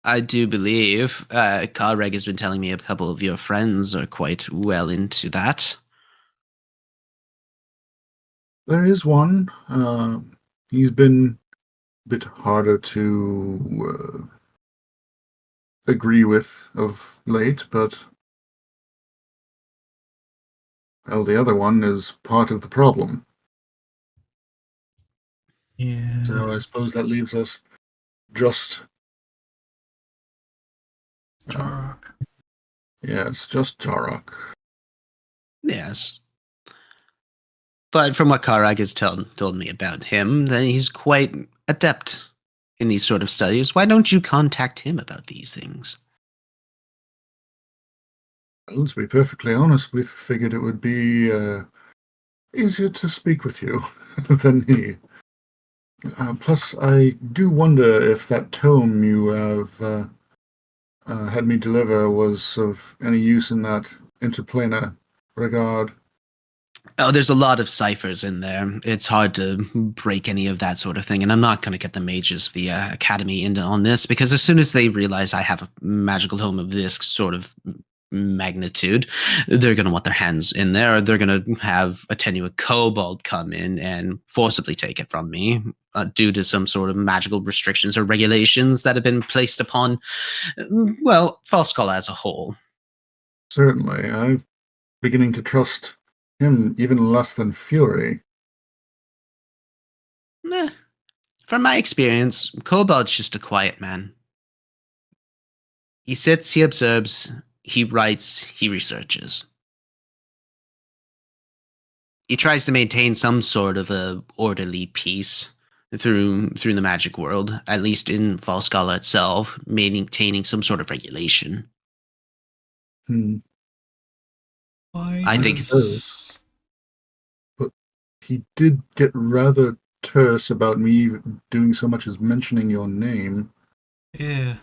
I do believe Kareg has been telling me a couple of your friends are quite well into that. There is one. He's been a bit harder to agree with of late, but well, the other one is part of the problem. Yeah. So I suppose that leaves us just Tarok. yes, just Tarok. Yes. But from what Karag has told me about him, that he's quite adept in these sort of studies. Why don't you contact him about these things? Well, to be perfectly honest, we figured it would be easier to speak with you than he. Plus, I do wonder if that tome you have had me deliver was of any use in that interplanar regard. Oh, there's a lot of ciphers in there. It's hard to break any of that sort of thing, and I'm not going to get the mages of the academy into on this because as soon as they realize I have a magical tome of this sort of magnitude, they're going to want their hands in there. Or they're going to have a tenuous kobold come in and forcibly take it from me due to some sort of magical restrictions or regulations that have been placed upon, well, Falskallan as a whole. Certainly, I'm beginning to trust him even less than Fury. Meh. From my experience, Kobold's just a quiet man. He sits, he observes, he writes, he researches. He tries to maintain some sort of a orderly peace through the magic world, at least in Falskallan itself, maintaining some sort of regulation. Why I think does... But he did get rather terse about me doing so much as mentioning your name. Yeah.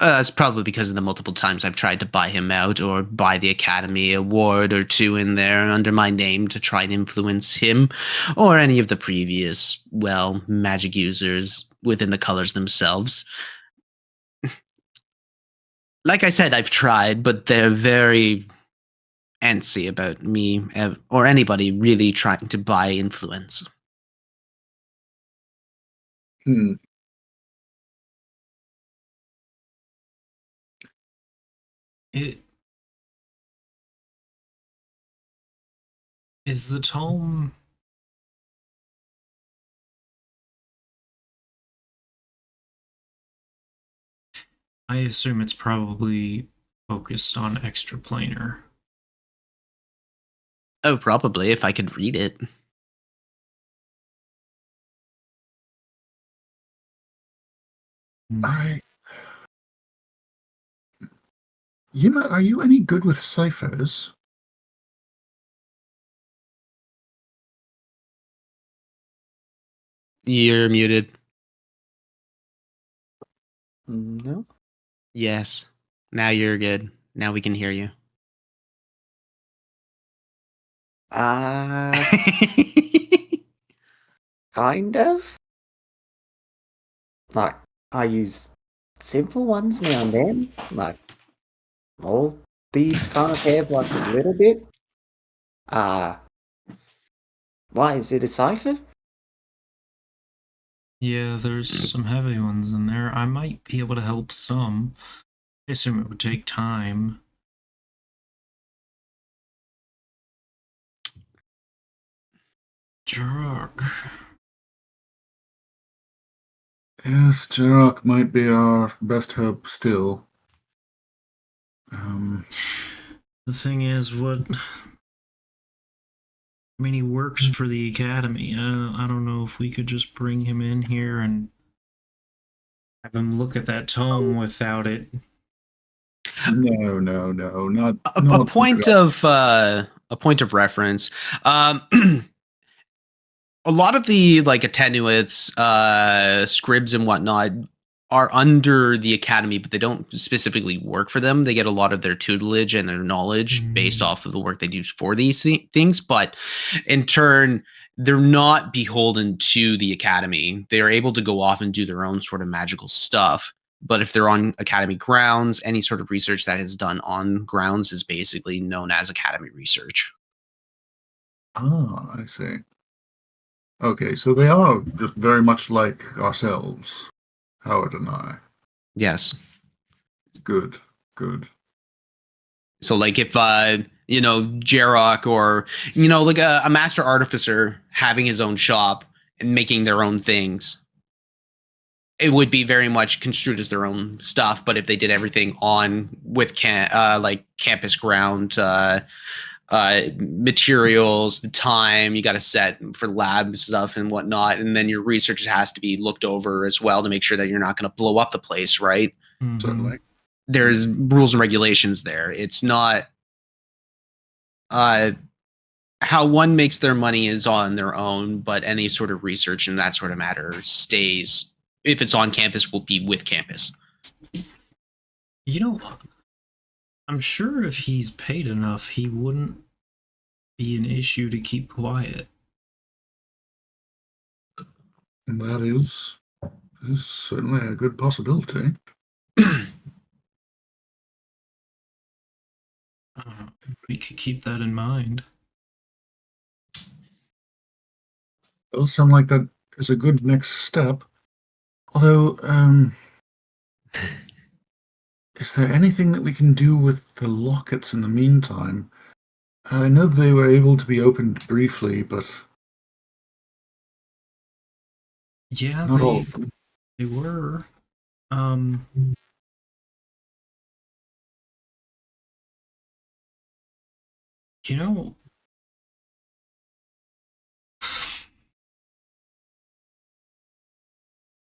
It's probably because of the multiple times I've tried to buy him out or buy the Academy award or two in there under my name to try and influence him or any of the previous, well, magic users within the colors themselves. Like I said, I've tried, but they're very antsy about me or anybody really trying to buy influence. It... Is the tome... I assume it's probably focused on extraplanar. Oh, probably, if I could read it. Are you any good with ciphers? You're muted. No. Yes. Now you're good. Now we can hear you. Kind of. Like, I use simple ones now and then. Like, all thieves kind of have like a little bit. Why is it a cipher? Yeah, there's some heavy ones in there. I might be able to help some. I assume it would take time. Jerk. Yes, Jirok might be our best hope still. The thing is, he works for the academy. I don't know if we could just bring him in here and have him look at that tome without it. No, not A point of reference. A lot of the like attenuates, scribs and whatnot are under the academy, but they don't specifically work for them. They get a lot of their tutelage and their knowledge based off of the work they do for these things. But in turn, they're not beholden to the academy. They are able to go off and do their own sort of magical stuff. But if they're on academy grounds, any sort of research that is done on grounds is basically known as academy research. Ah, I see. Okay, so they are just very much like ourselves, Howard and I. Yes. Good. So like if Jarok or like a master artificer having his own shop and making their own things, it would be very much construed as their own stuff. But if they did everything on with campus ground materials, the time you got to set for lab stuff and whatnot, and then your research has to be looked over as well to make sure that you're not going to blow up the place, right? Mm-hmm. Certainly. There's rules and regulations there. It's not how one makes their money is on their own, but any sort of research and that sort of matter stays, if it's on campus, will be with campus. I'm sure if he's paid enough, he wouldn't be an issue to keep quiet. And that is certainly a good possibility. We could keep that in mind. It does sound like that is a good next step. Although, is there anything that we can do with the lockets in the meantime? I know they were able to be opened briefly, but yeah, not all of them. They were.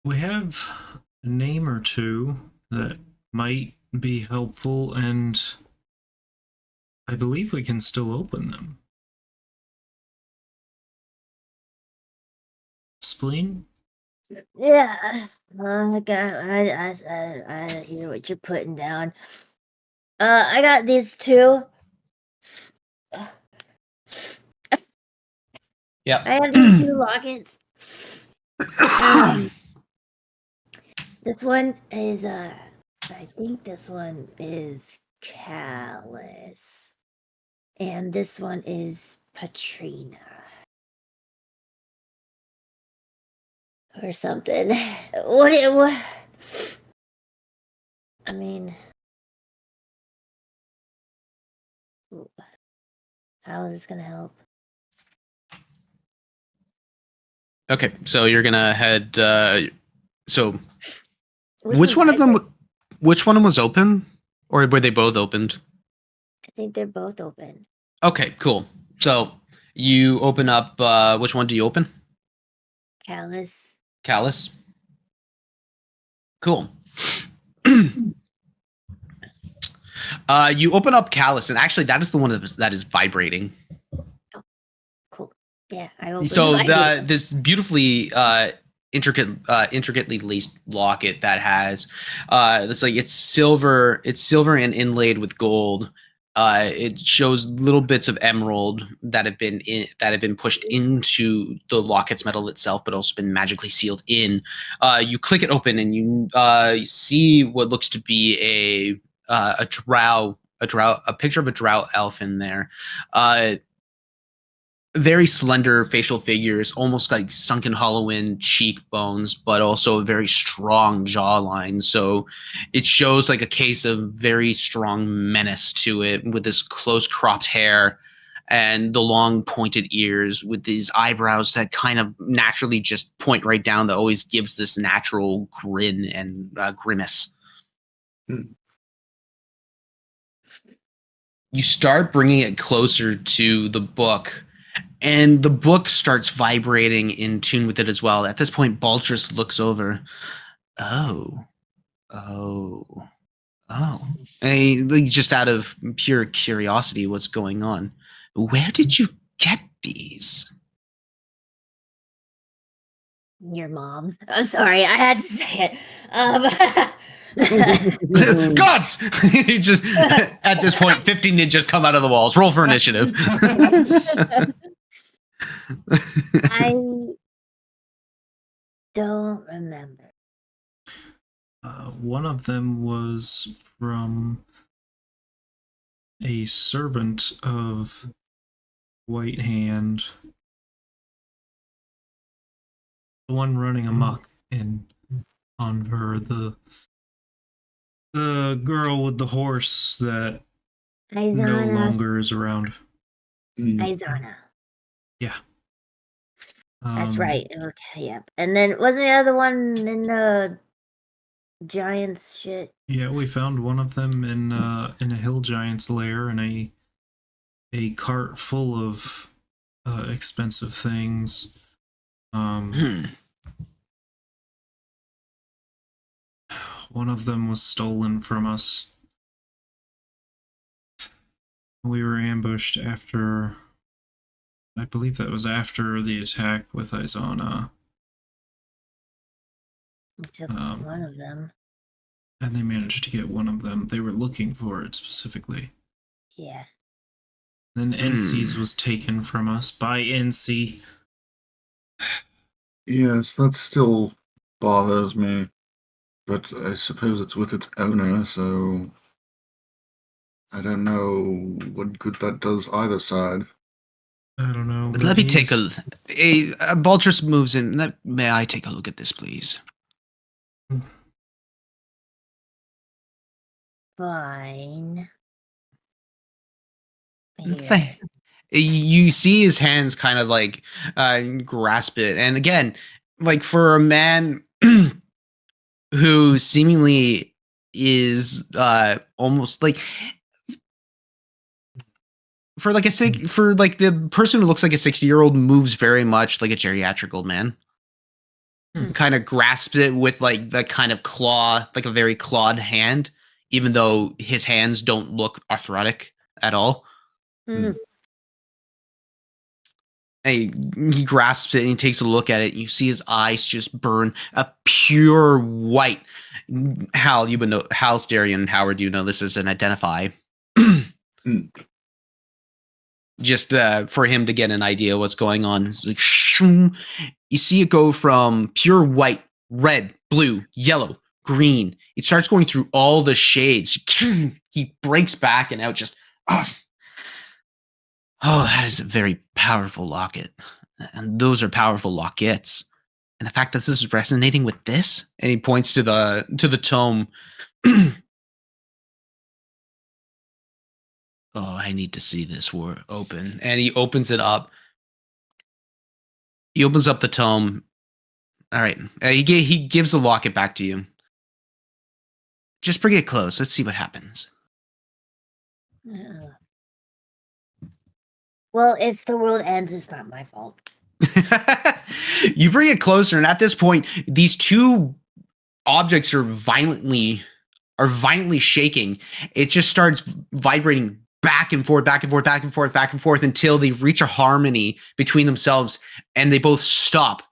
We have a name or two that might be helpful, and I believe we can still open them. Spleen? Yeah. I hear what you're putting down. I got these two. Yeah. I have these two lockets. This one is I think this one is Callus. And this one is Patrina. Or something. What I mean, how is this gonna help? Okay, so you're gonna head. So, which one of them was open, or were they both opened? I think they're both open. Okay, cool. So you open up. Which one do you open? Callus. Callus. Cool. You open up Callus, and actually, that is the one that is vibrating. Oh, cool. Yeah, I opened. So this beautifully intricately laced locket that has it's silver and inlaid with gold. It shows little bits of emerald that have been pushed into the locket's metal itself, but also been magically sealed in. You click it open, and you see what looks to be a drow a picture of a drow elf in there. Very slender facial figures, almost like sunken hollow in cheekbones, but also a very strong jawline. So it shows like a case of very strong menace to it, with this close cropped hair and the long pointed ears, with these eyebrows that kind of naturally just point right down, that always gives this natural grin and grimace. You start bringing it closer to the book, and the book starts vibrating in tune with it as well. At this point, Baltrus looks over. Oh. And he, like, just out of pure curiosity, what's going on? Where did you get these? Your mom's. I'm sorry, I had to say it. Gods! He just, at this point, 50 ninjas come out of the walls. Roll for initiative. I don't remember. One of them was from a servant of White Hand. The one running amok in Onver, the girl with the horse that no longer is around. Izana. Yeah. That's right. Okay, yep. And then wasn't the other one in the giant's shit? Yeah, we found one of them in a hill giant's lair, in a cart full of expensive things. One of them was stolen from us. We were ambushed after, I believe that was after the attack with Izana. We took one of them. And they managed to get one of them. They were looking for it specifically. Yeah. Then NC's was taken from us by NC. Yes, that still bothers me. But I suppose it's with its owner, so I don't know what good that does either side. I don't know. Let me take a Baltrus moves in. May I take a look at this, please? Fine. You see his hands kind of like grasp it, and again, like for a man who seemingly is almost like for the person who looks like a 60-year-old moves very much like a geriatric old man. Kind of grasps it with like the kind of claw, like a very clawed hand, even though his hands don't look arthritic at all. He grasps it and he takes a look at it. And you see his eyes just burn a pure white. Hal, you would know. Hal, Starion, and Howard, you know this is an identify. Just for him to get an idea what's going on. It's like, shoom. You see it go from pure white, red, blue, yellow, green. It starts going through all the shades. He breaks back and out just, oh, that is a very powerful locket. And those are powerful lockets. And the fact that this is resonating with this, and he points to the tome. Oh, I need to see this war open. And he opens it up. He opens up the tome. All right. He gives the locket back to you. Just bring it close. Let's see what happens. Well, if the world ends, it's not my fault. You bring it closer, and at this point, these two objects are violently shaking. It just starts vibrating back and forth, back and forth, back and forth, back and forth until they reach a harmony between themselves and they both stop.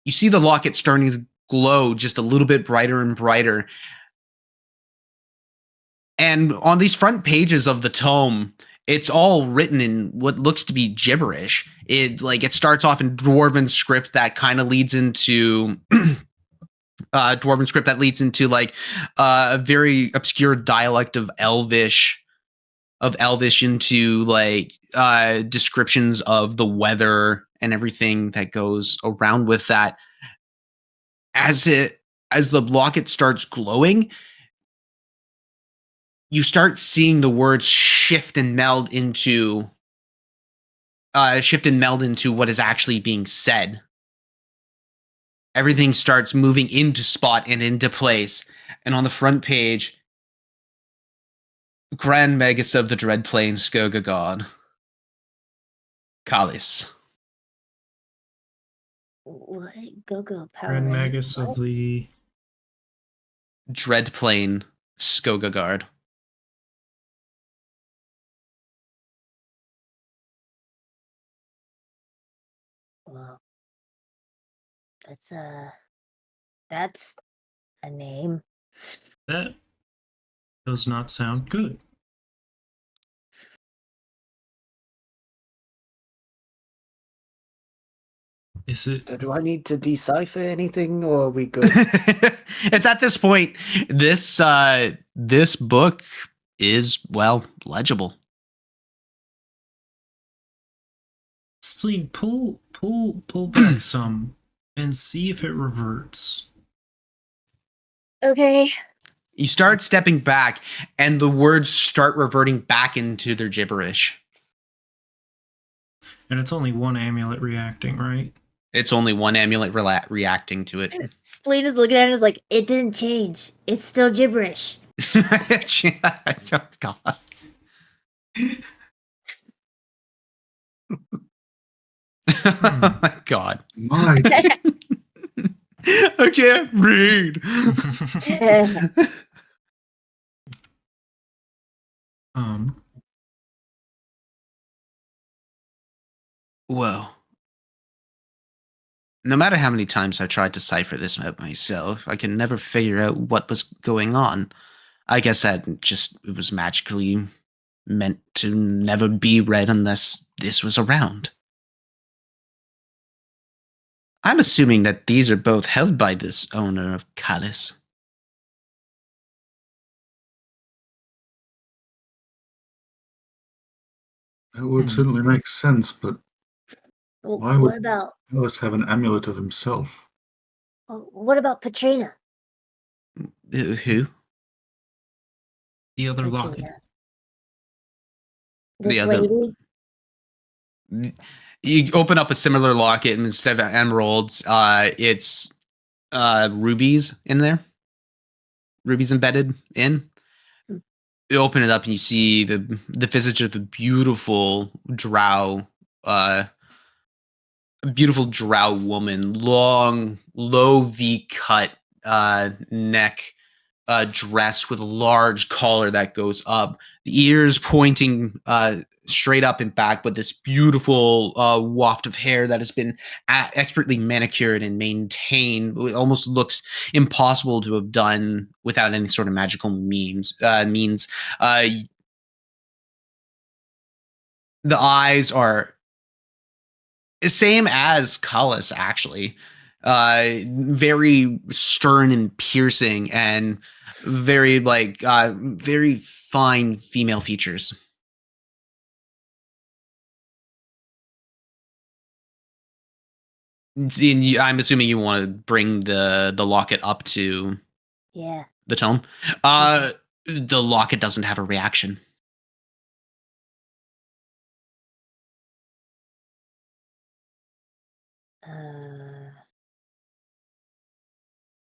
You see the locket starting to glow just a little bit brighter and brighter. And on these front pages of the tome, it's all written in what looks to be gibberish. It starts off in Dwarven script that kind of leads into dwarven script that leads into like a very obscure dialect of Elvish into like descriptions of the weather and everything that goes around with that. As the locket starts glowing, you start seeing the words shift and meld into what is actually being said. Everything starts moving into spot and into place. And on the front page, Grand Magus of the Dread Plains, Skoga God, Kalis. What? Go Power Grand Rangers, Magus of what? the Dread Plane, Skoga Guard. Well, that's a name. that does not sound good. Is it? So do I need to decipher anything, or are we good? It's at this point, this book is, well, legible. Spleen, pull back some and see if it reverts. Okay. You start stepping back, and the words start reverting back into their gibberish. And it's only one amulet reacting, right? It's only one amulet reacting to it. Spleen is looking at it and is like, it didn't change. It's still gibberish. God. Oh my God. My I can't read. Whoa. No matter how many times I tried to cipher this out myself, I can never figure out what was going on. I guess that it was magically meant to never be read unless this was around. I'm assuming that these are both held by this owner of Kalis. That would certainly make sense, but Well, why would what about Alice have an amulet of himself? Patrina? Who? The other locket. Patrina. This The other- lady? You open up a similar locket, and instead of emeralds, it's rubies in there. Rubies embedded in. You open it up, and you see the visage of a beautiful drow woman, long, low V cut neck dress with a large collar that goes up, the ears pointing straight up and back, with this beautiful waft of hair that has been expertly manicured and maintained. It almost looks impossible to have done without any sort of magical means. The eyes are the same as Cullis, actually. Very stern and piercing, and very very fine female features. I'm assuming you want to bring the locket up to the tome. The locket doesn't have a reaction.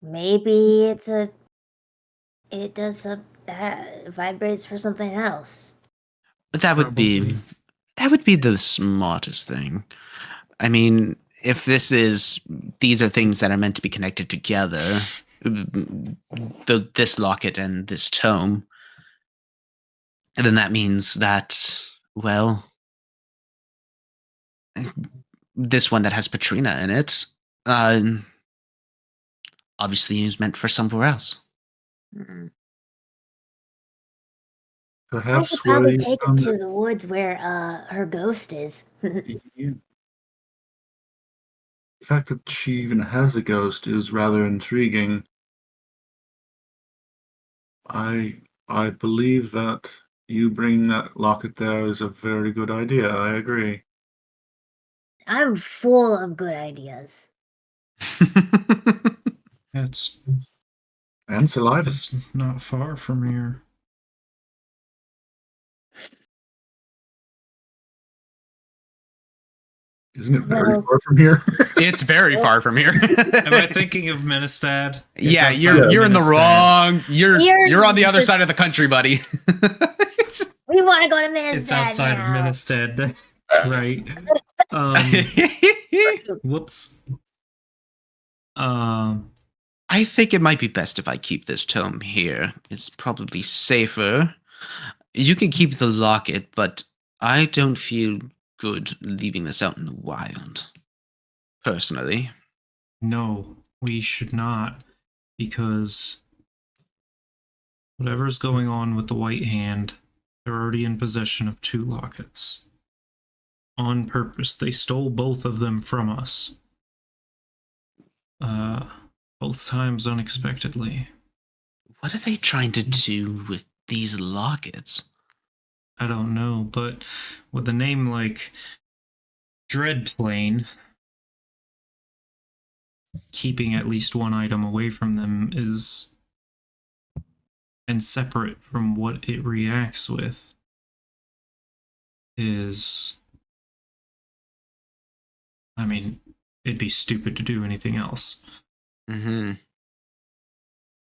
Maybe it vibrates for something else. That would be the smartest thing. I mean, if these are things that are meant to be connected together, this locket and this tome, and then that means that, well, this one that has Patrina in it, obviously is meant for somewhere else. Perhaps I should probably where take it to the woods where her ghost is. The fact that she even has a ghost is rather intriguing. I believe that you bringing that locket there is a very good idea. I agree. I'm full of good ideas. It's And saliva. it's not far from here. Isn't it very Well- far from here? It's very far from here. Am I thinking of Ministad? It's Yeah, outside you're of you're in the Ministad. wrong. We're- You're on the other side of the country, buddy. We want to go to Ministad It's outside now. of Ministad, right? Whoops. I think it might be best if I keep this tome here. It's probably safer. You can keep the locket, but I don't feel good leaving this out in the wild. Personally. No, we should not, because whatever's going on with the White Hand, they're already in possession of 2 lockets. On purpose, they stole both of them from us. Both times unexpectedly. What are they trying to do with these lockets? I don't know, but with a name like Dreadplane, keeping at least one item away from them is, and separate from what it reacts with, is, I mean, it'd be stupid to do anything else. Mm-hmm.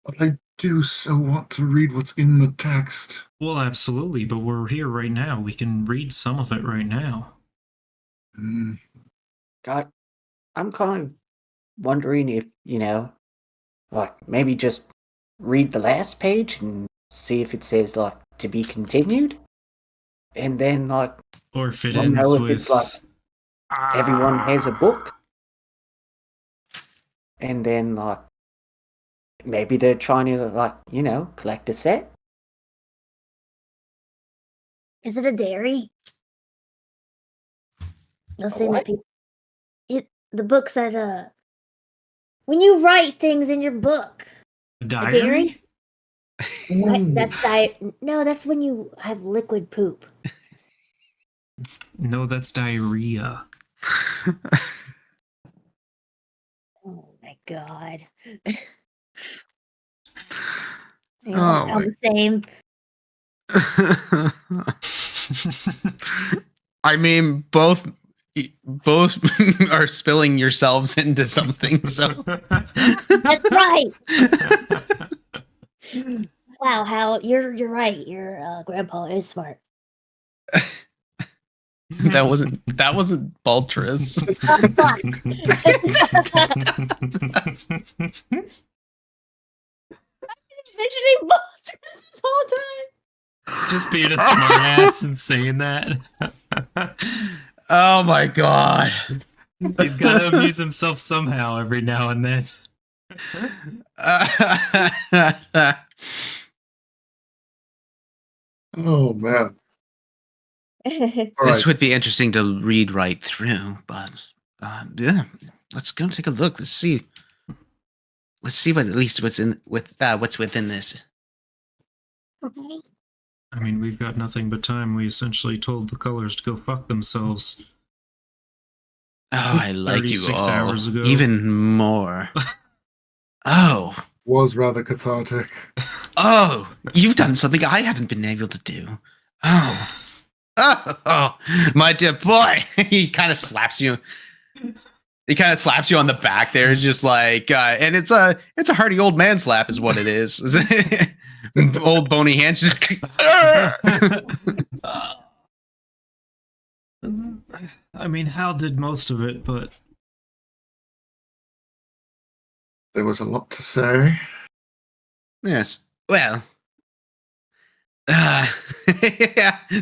But I do so want to read what's in the text. Well, absolutely, but we're here right now. We can read some of it right now. Mm, God, I'm kind of wondering if, like, maybe just read the last page and see if it says, like, to be continued. And then, like, Or if it Well, ends no, if with... it's like everyone has a book. And then, like, maybe they're trying to, like, collect a set. Is it a dairy? Those things what? people. The books that when you write things in your book. A A diary? dairy? No, that's when you have liquid poop. No, that's diarrhea. Oh my god. They all Oh sound the same. I mean, both are spilling yourselves into something, so That's right. Wow, Hal, you're right. Your grandpa is smart. that wasn't Baltrus. Oh, fuck. Mentioning Baltrus this whole time. Just being a smartass and saying that. Oh my god. He's got to amuse himself somehow every now and then. oh, man. All This right. would be interesting to read right through, but yeah, let's go take a look. Let's see what at least what's within this. I mean, we've got nothing but time. We essentially told the colors to go fuck themselves. Oh, I like you 36 all hours ago. even more. Oh, Was rather cathartic. oh, you've done something I haven't been able to do. Oh, my dear boy. He kind of slaps you. He kind of slaps you on the back there, just like, and it's a hearty old man slap, is what it is. Old bony hands. Just, I mean, Hal did most of it, but There was a lot to say. yes. Well. Yeah.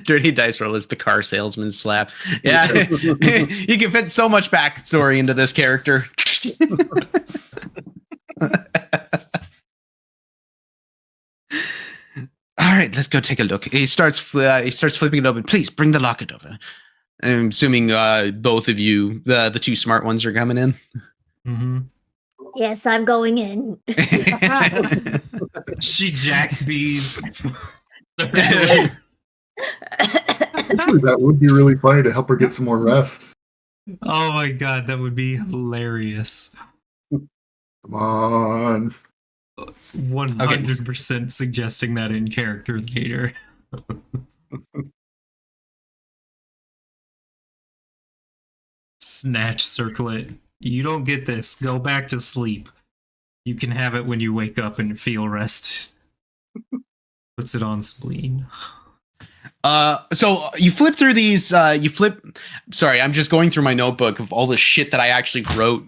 Dirty dice roll is the car salesman slap. Yeah. You can fit so much backstory into this character. All right, let's go take a look. He starts flipping it open. Please bring the locket over. I'm assuming both of you, the 2 smart ones, are coming in. Mm-hmm. Yes, I'm going in. She jack bees. Actually, that would be really funny to help her get some more rest. Oh my god, that would be hilarious. Come on. 100% suggesting that in character later. Snatch circlet. You don't get this. Go back to sleep. You can have it when you wake up and feel rested. Puts it on spleen. So you flip through these. Sorry, I'm just going through my notebook of all the shit that I actually wrote.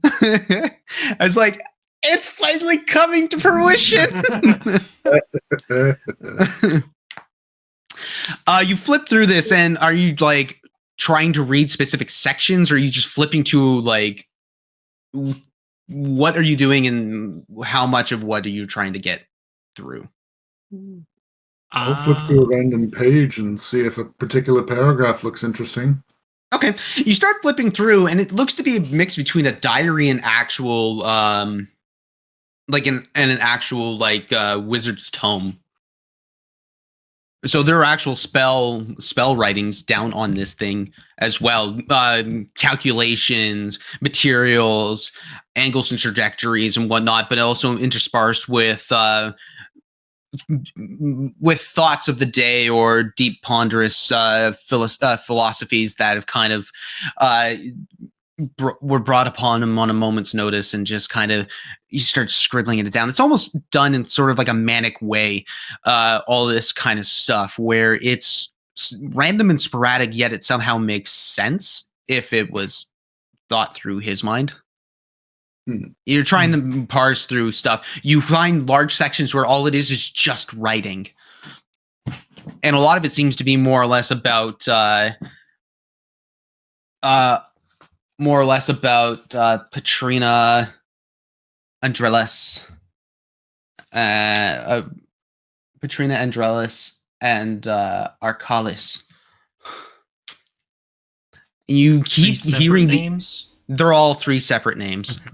I was like, it's finally coming to fruition. You flip through this, and are you like trying to read specific sections, or are you just flipping to like what are you doing, and how much of what are you trying to get through? I'll flip to a random page and see if a particular paragraph looks interesting. Okay, you start flipping through, and it looks to be a mix between a diary and actual, like an actual like wizard's tome. So there are actual spell writings down on this thing as well, calculations, materials, angles and trajectories and whatnot, but also interspersed with thoughts of the day or deep ponderous philosophies that have kind of were brought upon him on a moment's notice, and just kind of he starts scribbling it down. It's almost done in sort of like a manic way, all this kind of stuff where it's random and sporadic, yet it somehow makes sense if it was thought through his mind. You're trying to parse through stuff. You find large sections where all it is just writing. And a lot of it seems to be more or less about Patrina Andrelis. Patrina Andrelis and Arcalis. You keep hearing names? They're all three separate names. Okay.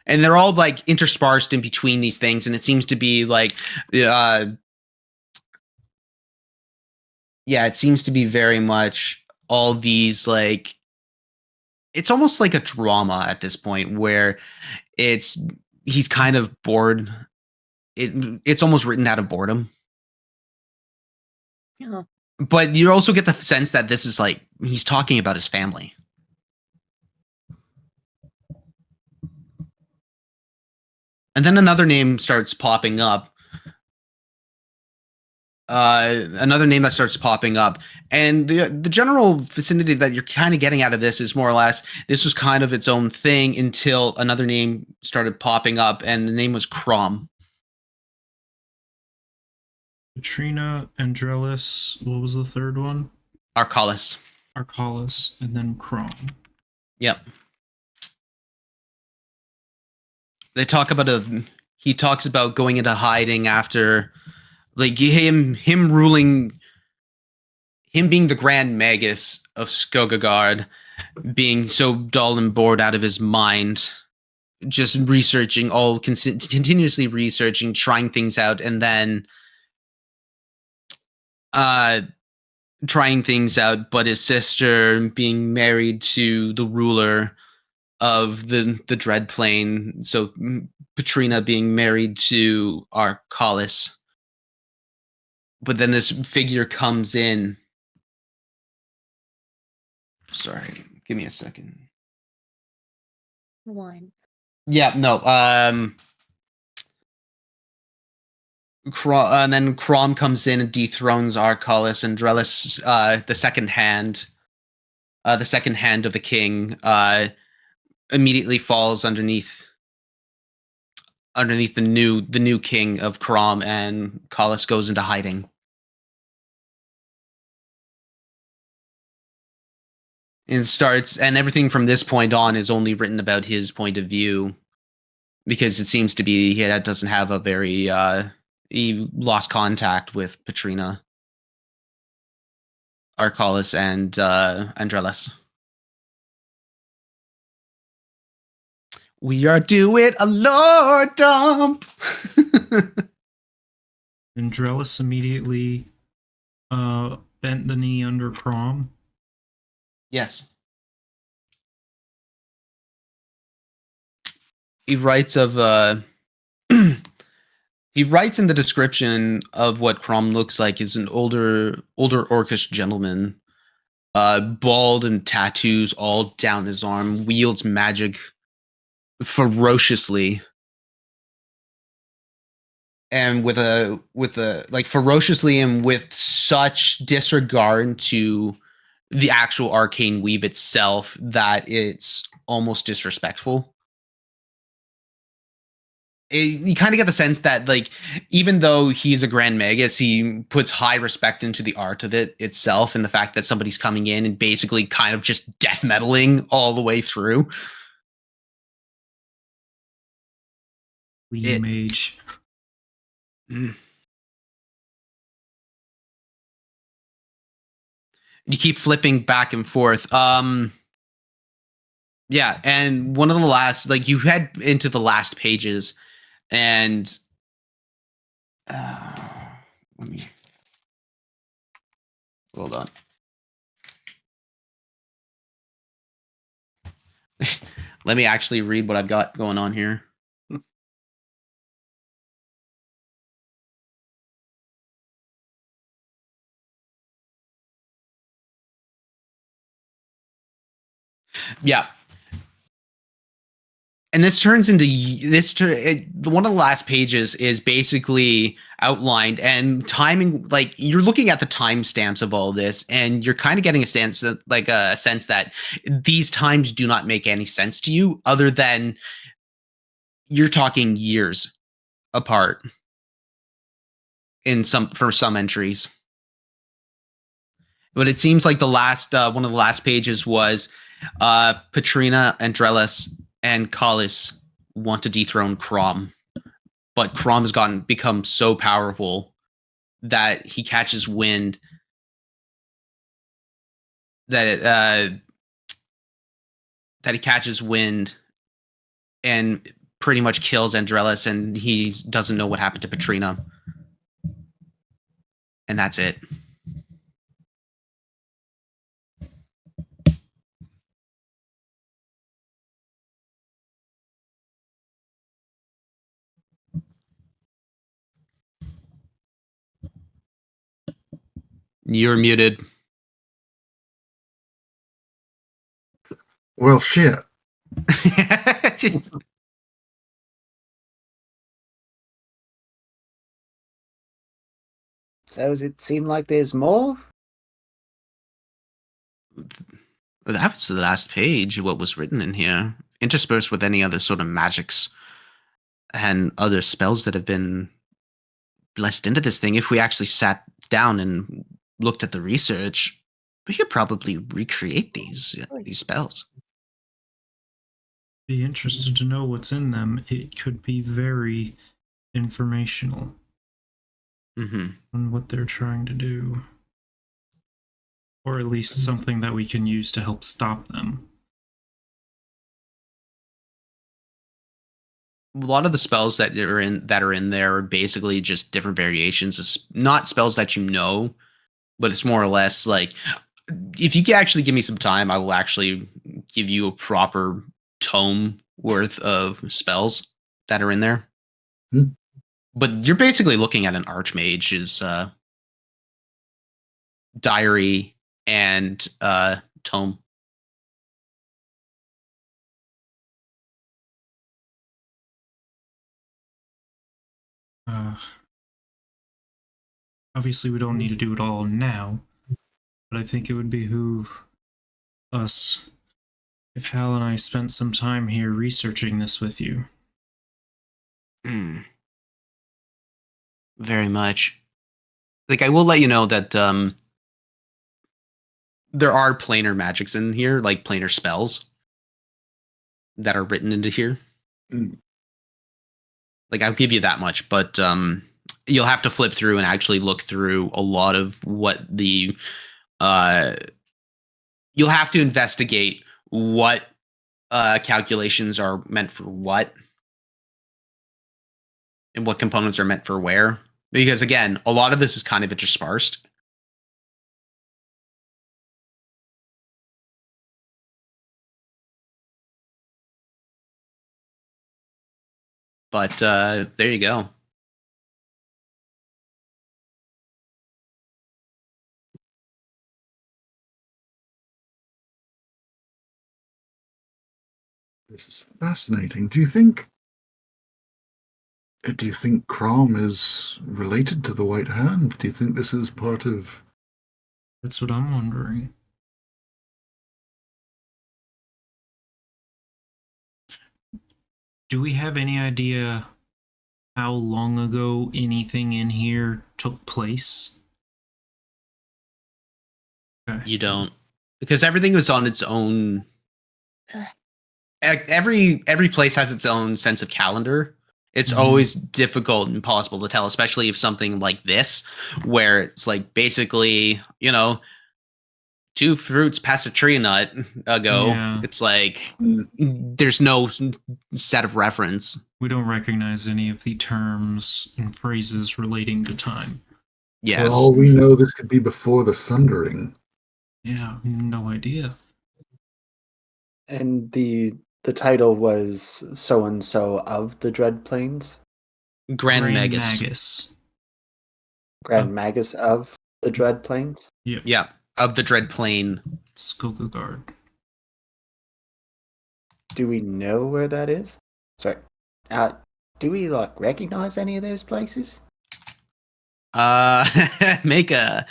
And they're all like interspersed in between these things, and it seems to be like it seems to be very much all these like it's almost like a drama at this point where he's kind of bored. It's almost written out of boredom. Yeah. But you also get the sense that this is like he's talking about his family. And then another name starts popping up. Another name that starts popping up. And the general vicinity that you're kind of getting out of this is more or less, this was kind of its own thing until another name started popping up, and the name was Crom. Patrina Andrelis, what was the third one? Arcalis, and then Crom. Yep. They talk about he talks about going into hiding after like him ruling, him being the Grand Magus of Skogagard, being so dull and bored out of his mind, just researching, continuously researching, trying things out, and then trying things out, but his sister being married to the ruler of the Dread Plane, so Patrina being married to Arcalis. But then this figure comes in. Sorry, give me a second. One. Yeah, no. And then Crom comes in and dethrones Arcalis, and Drelis, the second hand of the king, immediately falls underneath the new king of Crom, and Callis goes into hiding. And everything from this point on is only written about his point of view, because it seems to be he doesn't have a very he lost contact with Patrina, Arcalis, and Andrelis. We are doing a lore dump. And Drellis immediately bent the knee under Crom. Yes. He writes of he writes in the description of what Crom looks like is an older orcish gentleman, bald and tattoos all down his arm, wields magic ferociously, and with a like ferociously and with such disregard to the actual arcane weave itself that it's almost disrespectful. You kind of get the sense that, like, even though he's a Grand Magus, he puts high respect into the art of it itself and the fact that somebody's coming in and basically kind of just death metaling all the way through. Lean mage. You keep flipping back and forth. Yeah, and one of the last, like, you head into the last pages, and let me hold on. Let me actually read what I've got going on here. Yeah. And this turns into one of the last pages is basically outlined and timing. Like, you're looking at the timestamps of all this, and you're kind of getting a sense that these times do not make any sense to you, other than you're talking years apart for some entries. But it seems like the last one of the last pages was Patrina and Drellis and Collis want to dethrone Crom, but Crom has become so powerful that he catches wind that he catches wind and pretty much kills Andrelis, and he doesn't know what happened to Patrina, and that's it. You're muted. Well, shit. So does it seem like there's more? That was the last page, what was written in here, interspersed with any other sort of magics and other spells that have been blessed into this thing. If we actually sat down and looked at the research, we could probably recreate these spells. Be interested to know what's in them. It could be very informational on what they're trying to do, or at least something that we can use to help stop them. A lot of the spells that are in there are basically just different variations of not spells that you know, but it's more or less like, if you can actually give me some time, I will actually give you a proper tome worth of spells that are in there. But you're basically looking at an Archmage's diary and tome. Obviously, we don't need to do it all now, but I think it would behoove us if Hal and I spent some time here researching this with you. Very much. Like, I will let you know that there are planar magics in here, like planar spells that are written into here. Like, I'll give you that much, but you'll have to flip through and actually look through a lot of what the you'll have to investigate what calculations are meant for what, and what components are meant for where. Because again, a lot of this is kind of interspersed. But there you go. This is fascinating. Do you think Crom is related to the White Hand? Do you think this is part of... That's what I'm wondering. Do we have any idea how long ago anything in here took place? Okay. You don't, because everything was on its own. Every place has its own sense of calendar. It's always difficult and impossible to tell, especially if something like this, where it's like basically, 2 fruits past a tree nut ago. Yeah. It's like there's no set of reference. We don't recognize any of the terms and phrases relating to time. Yes. For all we know, this could be before the Sundering. Yeah, no idea. And the title was so and so of the Dread Plains. Grand Magus. Grand Magus of the Dread Plains. Yep. Yeah, of the Dread Plane. Skogagard. Do we know where that is? Sorry. Do we recognize any of those places? Make a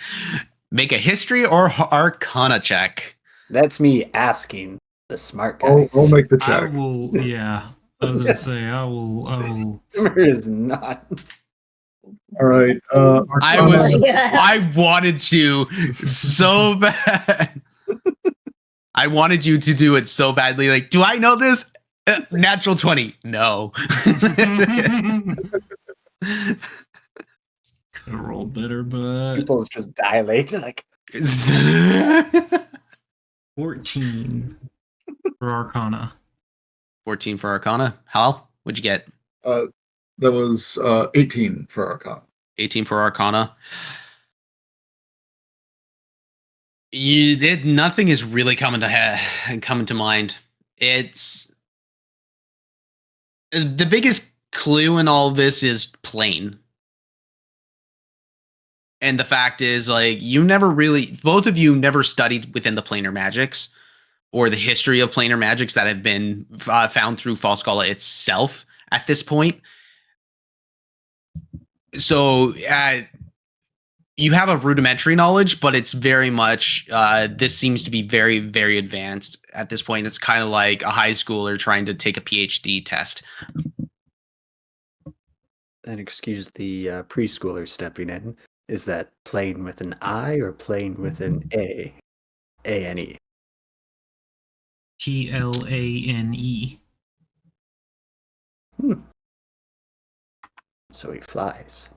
history or arcana check. That's me asking the smart guys. I'll make the I check. will, yeah. I was gonna say, I will. It is not. All right. I wanted you so bad. I wanted you to do it so badly. Like, do I know this? Natural 20. No. Could have rolled better, but People's just dilated like 14 for Arcana. 14 for Arcana. Hal, what'd you get? That was 18 for Arcana. 18 for Arcana. Nothing is really coming to mind. It's the biggest clue in all of this is plane. And the fact is, both of you never studied within the planar magics or the history of planar magics that have been found through Falskallan itself at this point. So you have a rudimentary knowledge, but it's very much, this seems to be very, very advanced at this point. It's kind of like a high schooler trying to take a PhD test. and excuse the preschooler stepping in. Is that plane with an I or plane with an A? A-N-E. Plane. So he flies.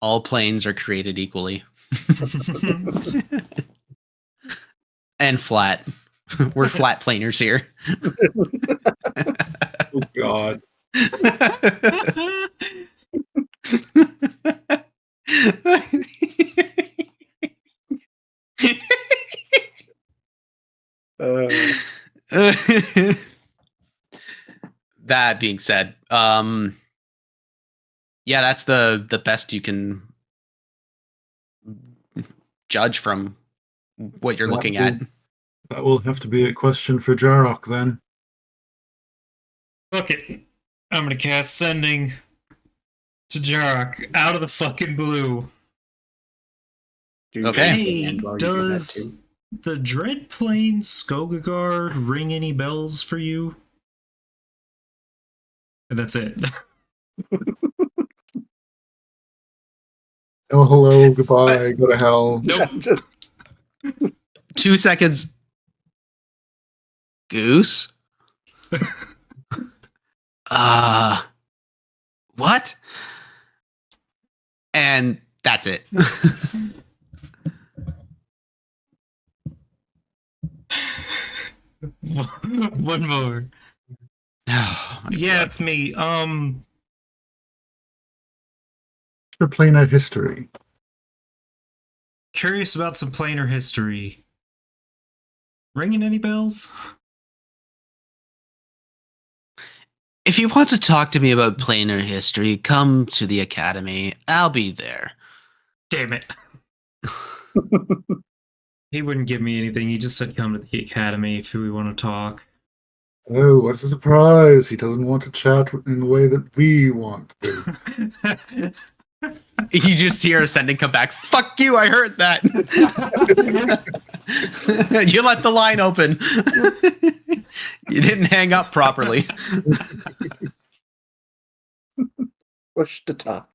All planes are created equally. And flat. We're flat planers here. Oh, God. That being said, yeah, that's the best you can judge from what you're looking at. That will have to be a question for Jarok then. Fuck it. I'm gonna cast Sending to Jarok out of the fucking blue. Okay. Hey, does the Dread Plane Skogagard ring any bells for you? And that's it. Oh, hello, goodbye, go to hell. Nope. Just 2 seconds. Goose? What? And that's it. One more. Oh, my Yeah, God. it's me. For planar history. Curious about some planar history. Ringing any bells? If you want to talk to me about planar history, come to the academy. I'll be there. Damn it. He wouldn't give me anything. He just said come to the academy if we want to talk. Oh, what a surprise! He doesn't want to chat in the way that we want to. You just hear Ascending come back. Fuck you, I heard that. You left the line open. You didn't hang up properly. Push to talk.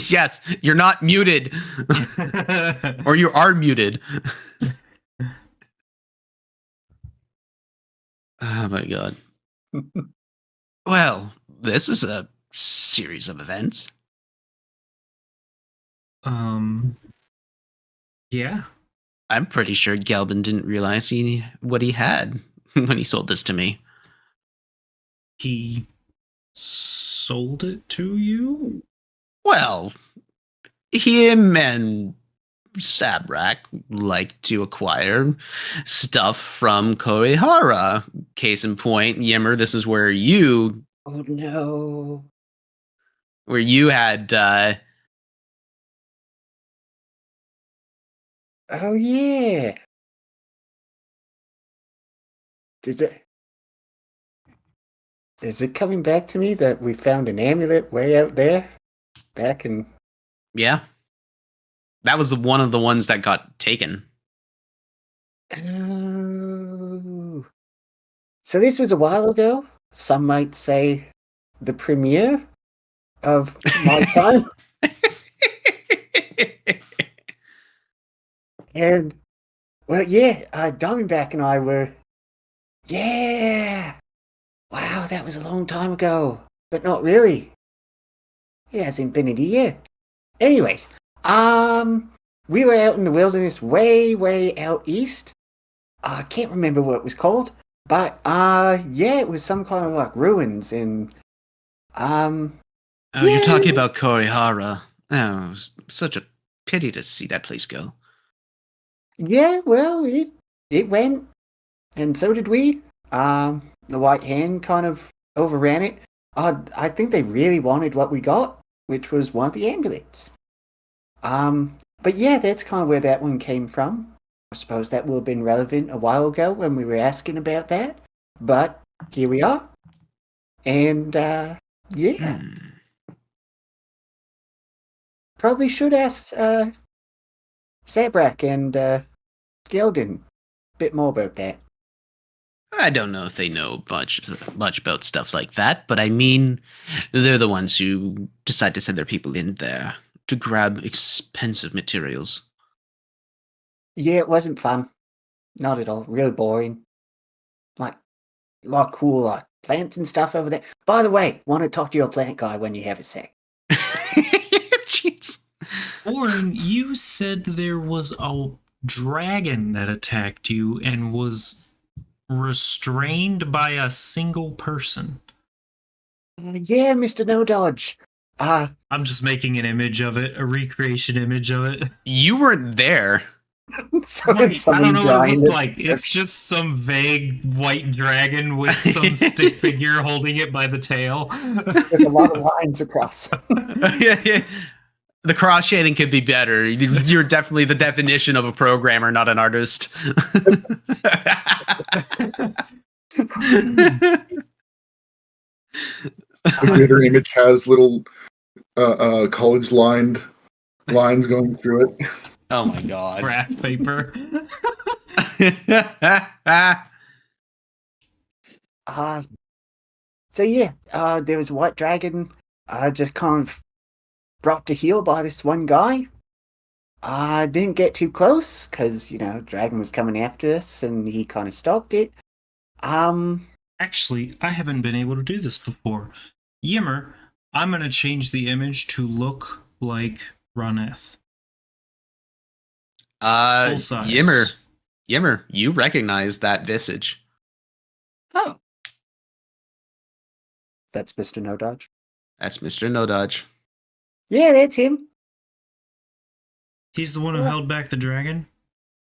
Yes, you're not muted. Or you are muted. Oh my God. Well, this is a series of events. Yeah. I'm pretty sure Gelbin didn't realize what he had when he sold this to me. He sold it to you? Well, him and Sabrak like to acquire stuff from Korihara. Case in point, Yimmer, this is where you Oh no. had Oh yeah. Is it coming back to me that we found an amulet way out there? Back in yeah. That was one of the ones that got taken. Oh. So this was a while ago. Some might say the premiere of my time. And well, yeah, Diamondback and I were. Yeah. Wow, that was a long time ago, but not really. It hasn't been a year. Anyways, we were out in the wilderness, way out east. I can't remember what it was called, but yeah, it was some kind of like ruins and Oh, yeah. you're talking about Korihara. Oh, it was such a pity to see that place go. Yeah, well, it went, and so did we. The White Hand kind of overran it. I think they really wanted what we got, which was one of the amulets. But yeah, that's kind of where that one came from. I suppose that would have been relevant a while ago when we were asking about that. But here we are. And yeah. Probably should ask Sabrak and Gelbin a bit more about that. I don't know if they know much about stuff like that, but I mean, they're the ones who decide to send their people in there to grab expensive materials. Yeah, it wasn't fun. Not at all. Really boring. Like, a lot of cool like plants and stuff over there. By the way, want to talk to your plant guy when you have a sec. Jeez. Orin, you said there was a dragon that attacked you and was restrained by a single person. Yeah, Mr. No Dodge. I'm just making an image of it, a recreation image of it. You weren't there. So Right, it's I don't know what it looked giant- like. It's just some vague white dragon with some stick figure holding it by the tail. with a lot of lines across. Yeah. The cross shading could be better. You're definitely the definition of a programmer, not an artist. The greater image has little college lines going through it. Oh my God. Graph paper. So yeah, there was a white dragon just kind of brought to heel by this one guy. I didn't get too close because, dragon was coming after us and he kind of stopped it. Actually, I haven't been able to do this before. Yimmer, I'm going to change the image to look like Roneth. Full size. Yimmer, Yimmer, you recognize that visage. Oh. That's Mr. No Dodge. That's Mr. No Dodge. Yeah, that's him. He's the one who held back the dragon?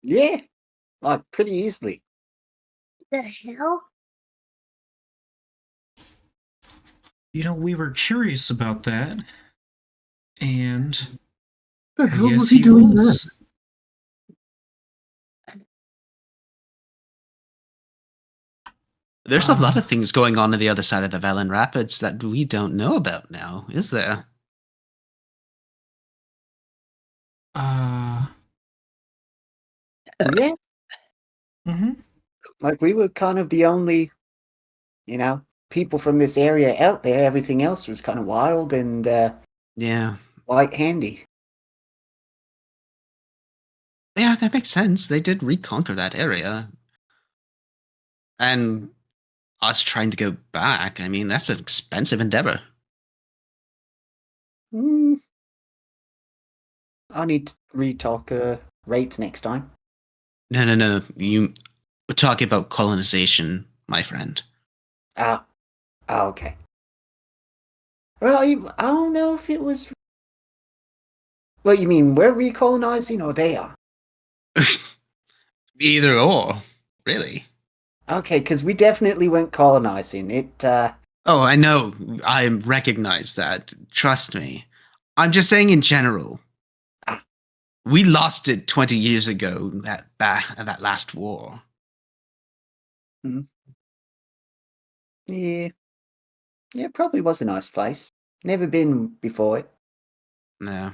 Yeah. Like, pretty easily. The hell? You know, we were curious about that. And The I hell guess was he doing there? was. There's a lot of things going on the other side of the Velen Rapids that we don't know about now, is there? Yeah. Mm-hmm. Like, we were kind of the only, people from this area out there. Everything else was kind of wild and Yeah. light handy. Yeah, that makes sense. They did reconquer that area. And us trying to go back, I mean, that's an expensive endeavor. I need to re-talk rates next time. No. You were talking about colonization, my friend. Ah, okay. Well, I don't know if it was... Well, you mean we're recolonizing or they are? Either or, really. Okay, because we definitely went colonizing. Oh, I know. I recognize that. Trust me. I'm just saying in general. Ah. We lost it 20 years ago, that last war. Yeah. Yeah, it probably was a nice place. Never been before it. No.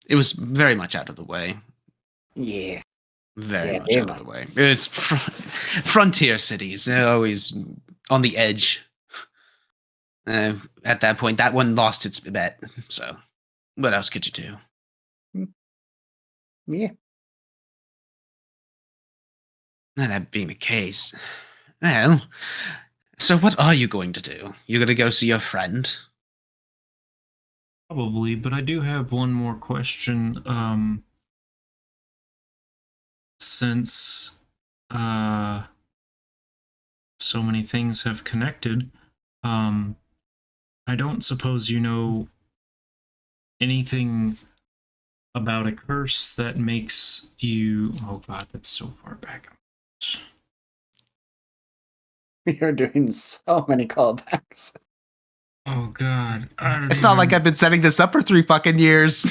It was very much out of the way. Yeah. Very Yeah, much very out of the way. It's frontier cities. They're always on the edge. At that point, that one lost its bet. So, what else could you do? Yeah. Now, that being the case, well, so what are you going to do? You're going to go see your friend? Probably, but I do have one more question. Since so many things have connected, I don't suppose you know anything about a curse that makes you... Oh god, that's so far back. You're doing so many callbacks. Oh god. It's not like I've been setting this up for 3 fucking years.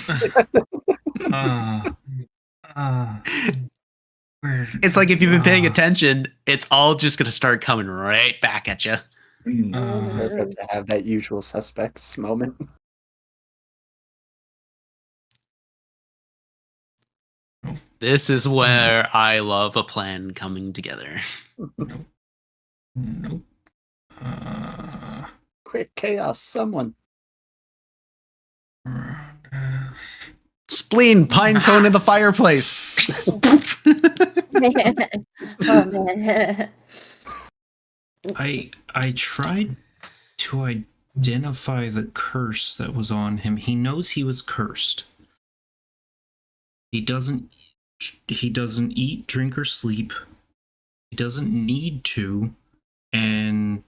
It's like if you've been paying attention, it's all just going to start coming right back at you. Perfect to have that usual suspects moment. This is where I love a plan coming together. Nope. Quick chaos, someone. Spleen, pine cone in the fireplace. Oh man. I tried to identify the curse that was on him. He knows he was cursed. He doesn't eat, drink, or sleep. He doesn't need to, and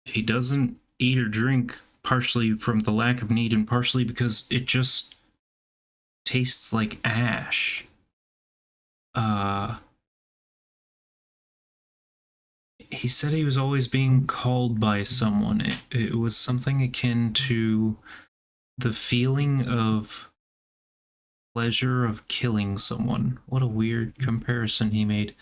he doesn't eat or drink partially from the lack of need and partially because it just tastes like ash. He said he was always being called by someone. It was something akin to the feeling of pleasure of killing someone. What a weird comparison he made.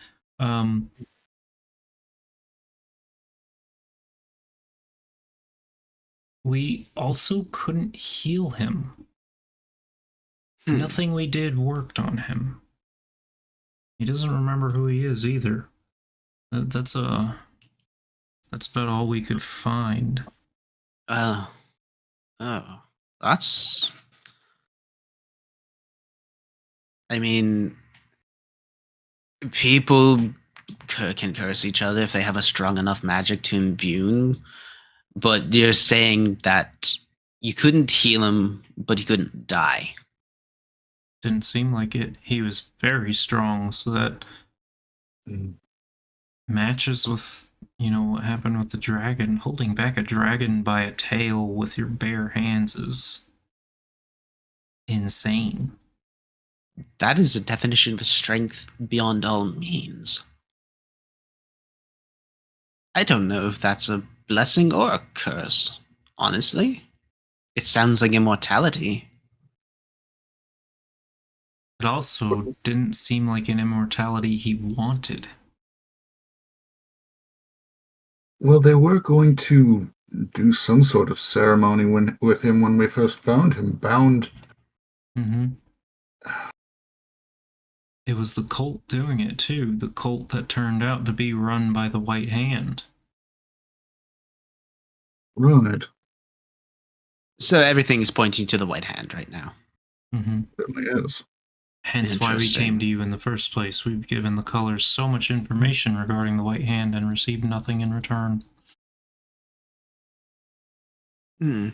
We also couldn't heal him. Nothing we did worked on him. He doesn't remember who he is either. That's about all we could find. Oh, that's... I mean, people can curse each other if they have a strong enough magic to imbue, but you're saying that you couldn't heal him, but he couldn't die. Didn't seem like it. He was very strong, so that Matches with, what happened with the dragon. Holding back a dragon by a tail with your bare hands is insane. That is a definition of strength beyond all means. I don't know if that's a blessing or a curse, honestly. It sounds like immortality. It also didn't seem like an immortality he wanted. Well, they were going to do some sort of ceremony with him when we first found him, bound. Mm-hmm. It was the cult doing it, too. The cult that turned out to be run by the White Hand. Right. So everything is pointing to the White Hand right now. Mm-hmm. Certainly is. Hence why we came to you in the first place. We've given the Colors so much information regarding the White Hand and received nothing in return. I'm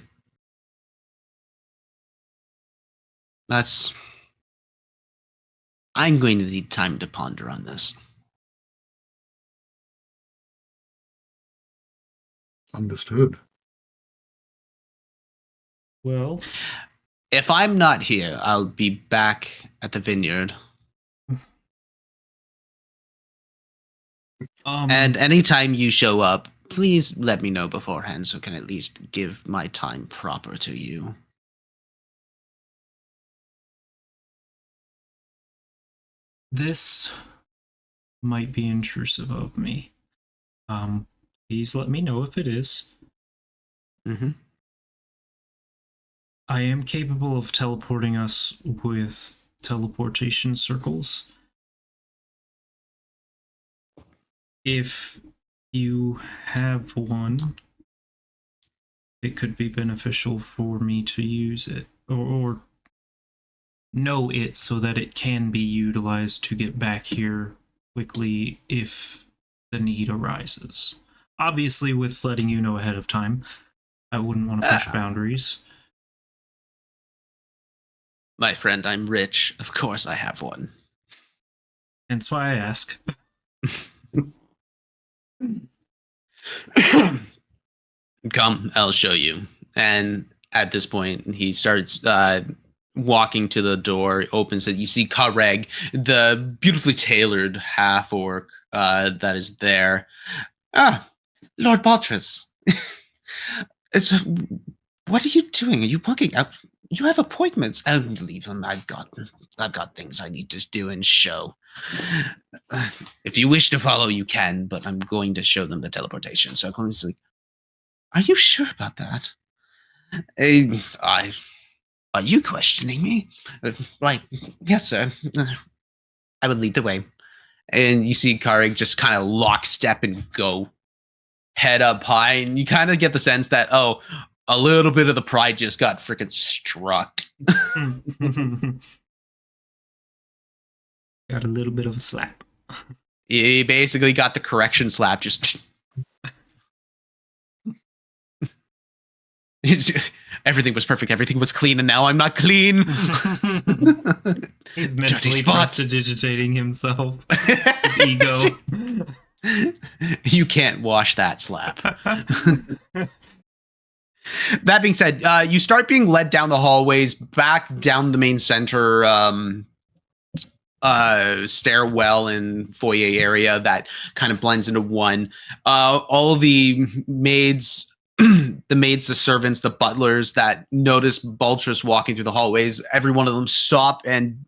going to need time to ponder on this. Understood. Well, if I'm not here, I'll be back at the vineyard. And anytime you show up, please let me know beforehand so I can at least give my time proper to you. This might be intrusive of me. Please let me know if it is. Mm-hmm. I am capable of teleporting us with teleportation circles. If you have one, it could be beneficial for me to use it, or know it so that it can be utilized to get back here quickly if the need arises. Obviously, with letting you know ahead of time. I wouldn't want to push boundaries. My friend, I'm rich. Of course I have one. Hence why I ask. Come, I'll show you. And at this point, he starts walking to the door, opens it. You see Kareg, the beautifully tailored half-orc that is there. Ah, Lord Baltrus. What are you doing? Are you walking up? You have appointments. Oh, leave them. I've got things I need to do and show. If you wish to follow, you can, but I'm going to show them the teleportation. So I'm like, are you sure about that? Are you questioning me? Right. Yes, sir. I would lead the way. And you see Kareg just kind of lockstep and go head up high. And you kind of get the sense that, oh, a little bit of the pride just got freaking struck. Got a little bit of a slap. He basically got the correction slap. Just everything was perfect. Everything was clean, and now I'm not clean. He's mentally prestidigitating himself. His ego. You can't wash that slap. That being said, you start being led down the hallways, back down the main center stairwell and foyer area that kind of blends into one. All the maids, the servants, the butlers that notice Baltrus walking through the hallways, every one of them stop and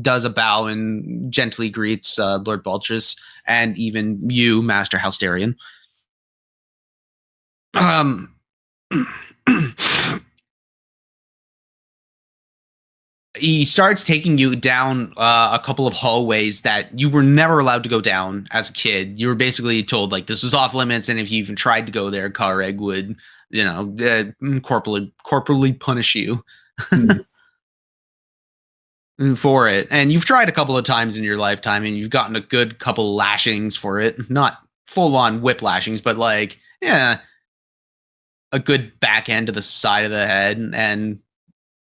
does a bow and gently greets Lord Baltrus and even you, Master Halsterian. He starts taking you down a couple of hallways that you were never allowed to go down as a kid. You were basically told like this was off limits, and if you even tried to go there, Kareg would, corporally punish you for it. And you've tried a couple of times in your lifetime, and you've gotten a good couple lashings for it. Not full on whip lashings, but like a good back end to the side of the head, and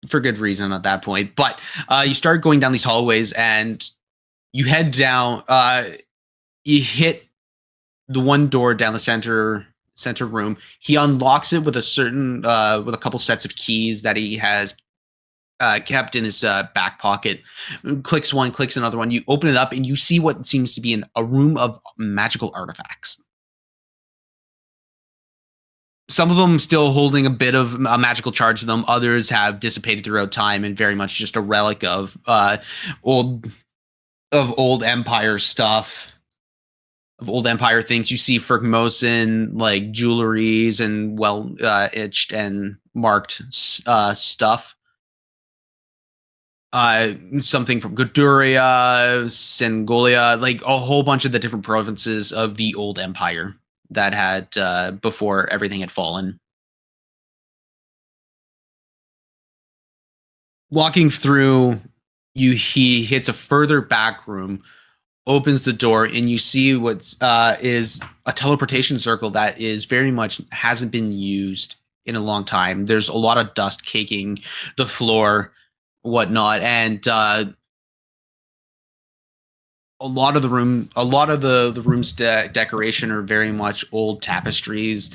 for good reason at that point. But you start going down these hallways and you head down. you hit the one door down the center room. He unlocks it with a certain with a couple sets of keys that he has kept in his back pocket. Clicks one, clicks another one. You open it up and you see what seems to be a room of magical artifacts. Some of them still holding a bit of a magical charge to them. Others have dissipated throughout time and very much just a relic of old Empire stuff, of old Empire things. You see Formosan like jewelries and well etched and marked stuff. Something from Guduria, Sengolia, like a whole bunch of the different provinces of the old Empire that had before everything had fallen. Walking through, he hits a further back room, opens the door, and you see what is a teleportation circle that is very much hasn't been used in a long time. There's a lot of dust caking the floor, whatnot, and a lot of the room's decoration are very much old tapestries,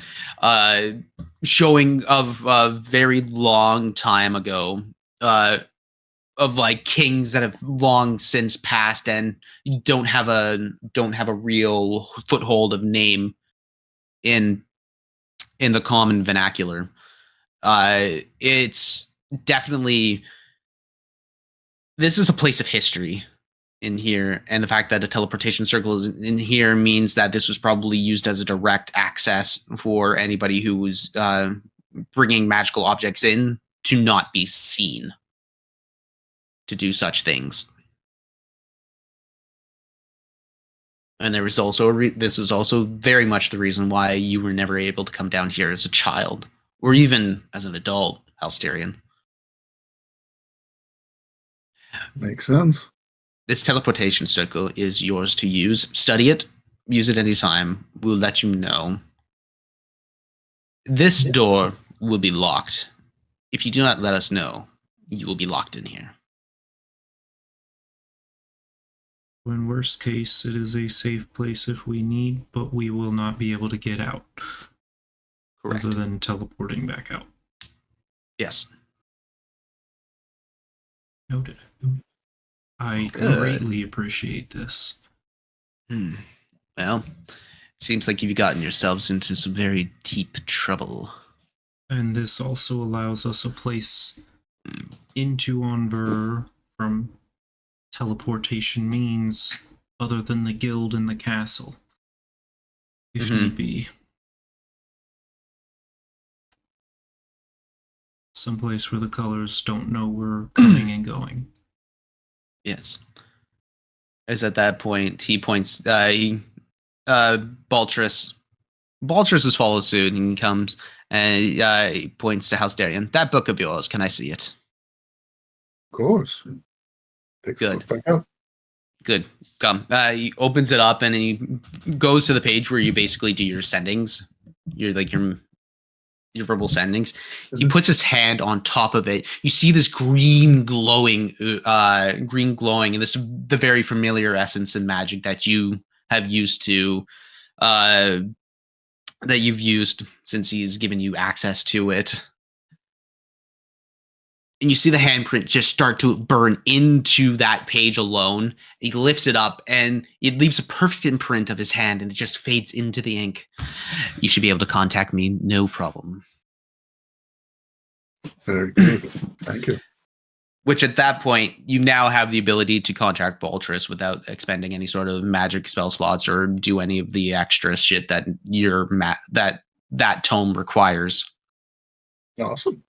showing of a very long time ago, of like kings that have long since passed and don't have a real foothold of name in the common vernacular. It's definitely, this is a place of history in here, and the fact that a teleportation circle is in here means that this was probably used as a direct access for anybody who was bringing magical objects in to not be seen to do such things. And there was also this was also very much the reason why you were never able to come down here as a child or even as an adult, Halsterian. Makes sense. This teleportation circle is yours to use. Study it. Use it anytime. We'll let you know. This door will be locked. If you do not let us know, you will be locked in here. In worst case, it is a safe place if we need, but we will not be able to get out. Correct. Other than teleporting back out. Yes. Noted. I Good. greatly appreciate this. Well, it seems like you've gotten yourselves into some very deep trouble. And this also allows us a place into Onver from teleportation means other than the guild and the castle. If need be. Someplace where the colors don't know we're coming and going. Yes. As at that point, he points, Baltrus has followed suit and he comes and he points to Halsterian. That book of yours, can I see it? Of course. Takes the book back out. Good. Come. He opens it up and he goes to the page where you basically do your sendings. Your verbal sendings. He puts his hand on top of it. You see this green glowing, and this the very familiar essence and magic that you have used to, that you've used since he's given you access to it. And you see the handprint just start to burn into that page alone. He lifts it up and it leaves a perfect imprint of his hand and it just fades into the ink. You should be able to contact me, no problem. Very good. Thank you. Which at that point, you now have the ability to contact Baltrus without expending any sort of magic spell slots or do any of the extra shit that that tome requires. Awesome.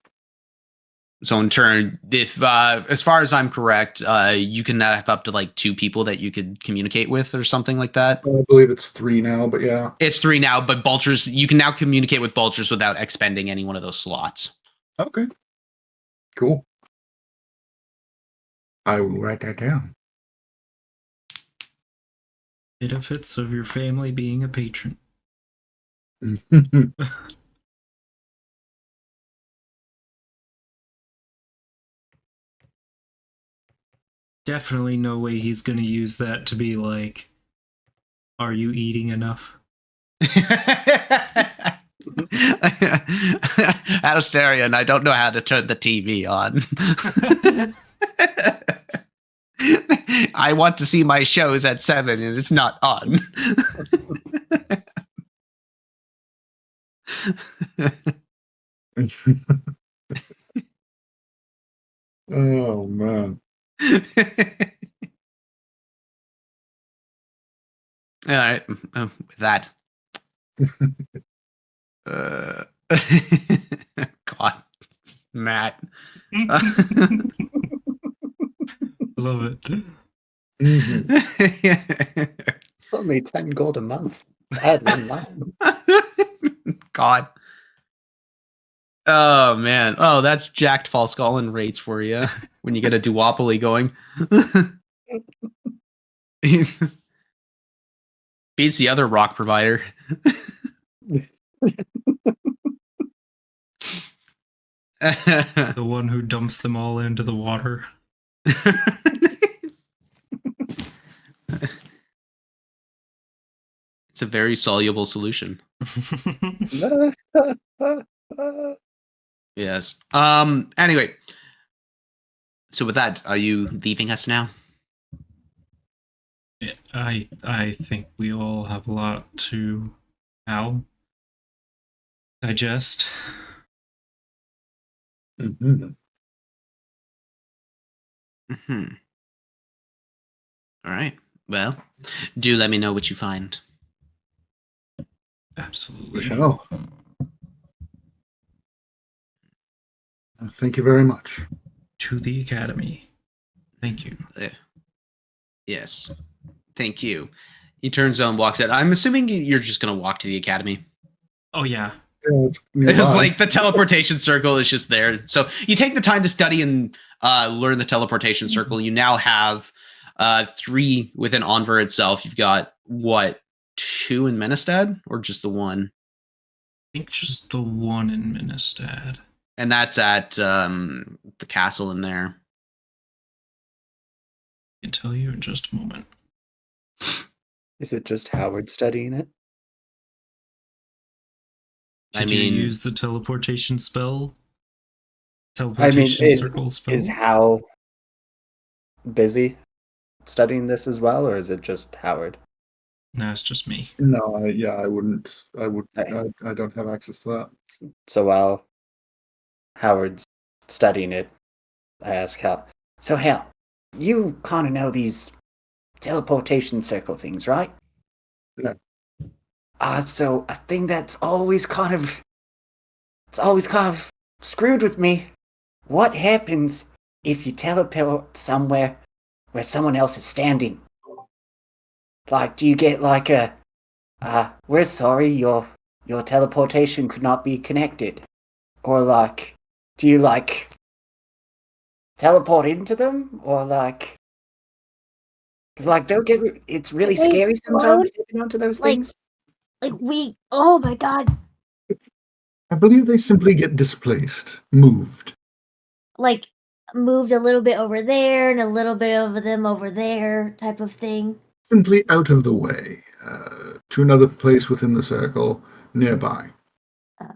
So in turn, if as far as I'm correct, you can have up to like 2 people that you could communicate with or something like that. I believe it's 3 now, but yeah. It's 3 now, but Baltrus, you can now communicate with Baltrus without expending any one of those slots. Okay. Cool. I will write that down. Benefits of your family being a patron. Definitely no way he's going to use that to be like, Are you eating enough? Asterion, I don't know how to turn the TV on. I want to see my shows at 7 and it's not on. Oh man. All right, with that. Uh, God, Matt. Love it. Mhm. It's only 10 gold a month. Add one line. God. Oh man. Oh, that's jacked Falskallan rates for you when you get a duopoly going. Beats the other rock provider. The one who dumps them all into the water. It's a very soluble solution. Yes. Anyway. So with that, are you leaving us now? I think we all have a lot to digest. Mhm. Mm-hmm. All right. Well, do let me know what you find. Absolutely. We shall. Thank you very much. To the academy. Thank you. Yes. Thank you. He turns and walks out. I'm assuming you're just going to walk to the academy. Oh yeah. Yeah, it's nearby. It's like the teleportation circle is just there. So you take the time to study and learn the teleportation circle. You now have 3 within Onver itself. You've got, what, 2 in Menestad? Or just the 1? I think just the one in Ministad. And that's at the castle in there. I can tell you in just a moment. Is it just Howard studying it? Did you use the teleportation spell? I mean, Circle spell? is Hal busy studying this as well, or is it just Howard? No, it's just me. No, I wouldn't. I don't have access to that. So while Howard's studying it, I ask Hal, so Hal, you kind of know these teleportation circle things, right? Yeah. So a thing that's always kind of screwed with me. What happens if you teleport somewhere where someone else is standing? Like, do you get like a, we're sorry, your teleportation could not be connected? Or like, do you like teleport into them? Or like, because like, don't get it's really They scary sometimes explode? getting onto those Like- things. Oh my god. I believe they simply get displaced, moved. Like, moved a little bit over there and a little bit over them over there type of thing. Simply out of the way, to another place within the circle nearby.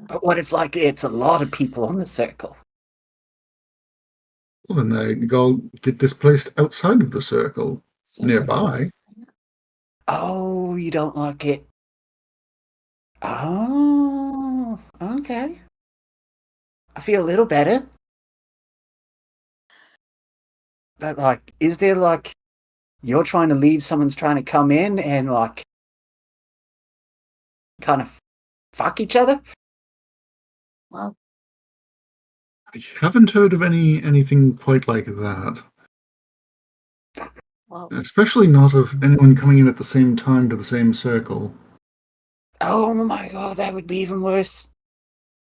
But what if like it's a lot of people on the circle? Well, then they go get displaced outside of the circle nearby. Oh, you don't like it. Oh, okay. I feel a little better. But like, is there like you're trying to leave, someone's trying to come in and like kind of fuck each other? Well, I haven't heard of anything quite like that. well, Especially not of anyone coming in at the same time to the same circle. Oh my god, that would be even worse.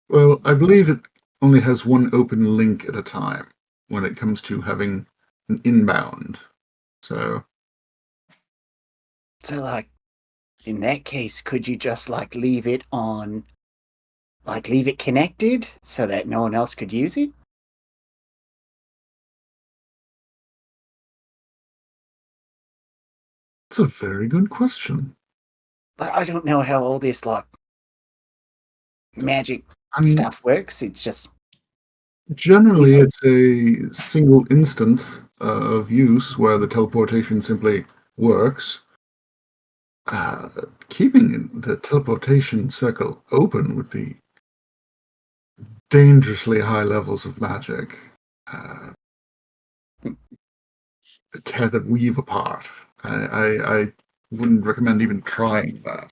Well, I believe it only has one open link at a time when it comes to having an inbound. So, So like, in that case, could you just like leave it on, like leave it connected so that no one else could use it? it's a very good question. I don't know how all this like magic I mean, stuff works. It's just generally, it's a single instant of use where the teleportation simply works. Keeping the teleportation circle open would be dangerously high levels of magic. Tear the weave apart. I wouldn't recommend even trying that.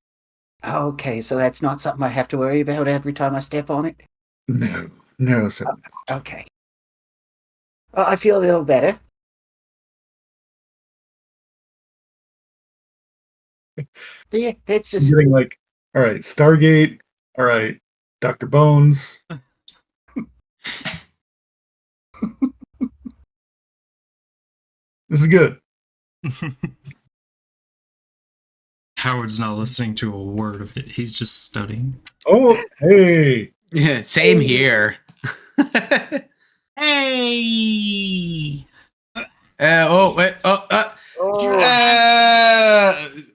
okay. So that's not something I have to worry about every time I step on it. No, sir. Okay. Well, I feel a little better. But yeah, it's I'm just getting like, all right, Stargate. All right, Dr. Bones. This is good. Howard's not listening to a word of it. He's just studying. Oh, hey. Yeah, same here. Hey! Oh, wait.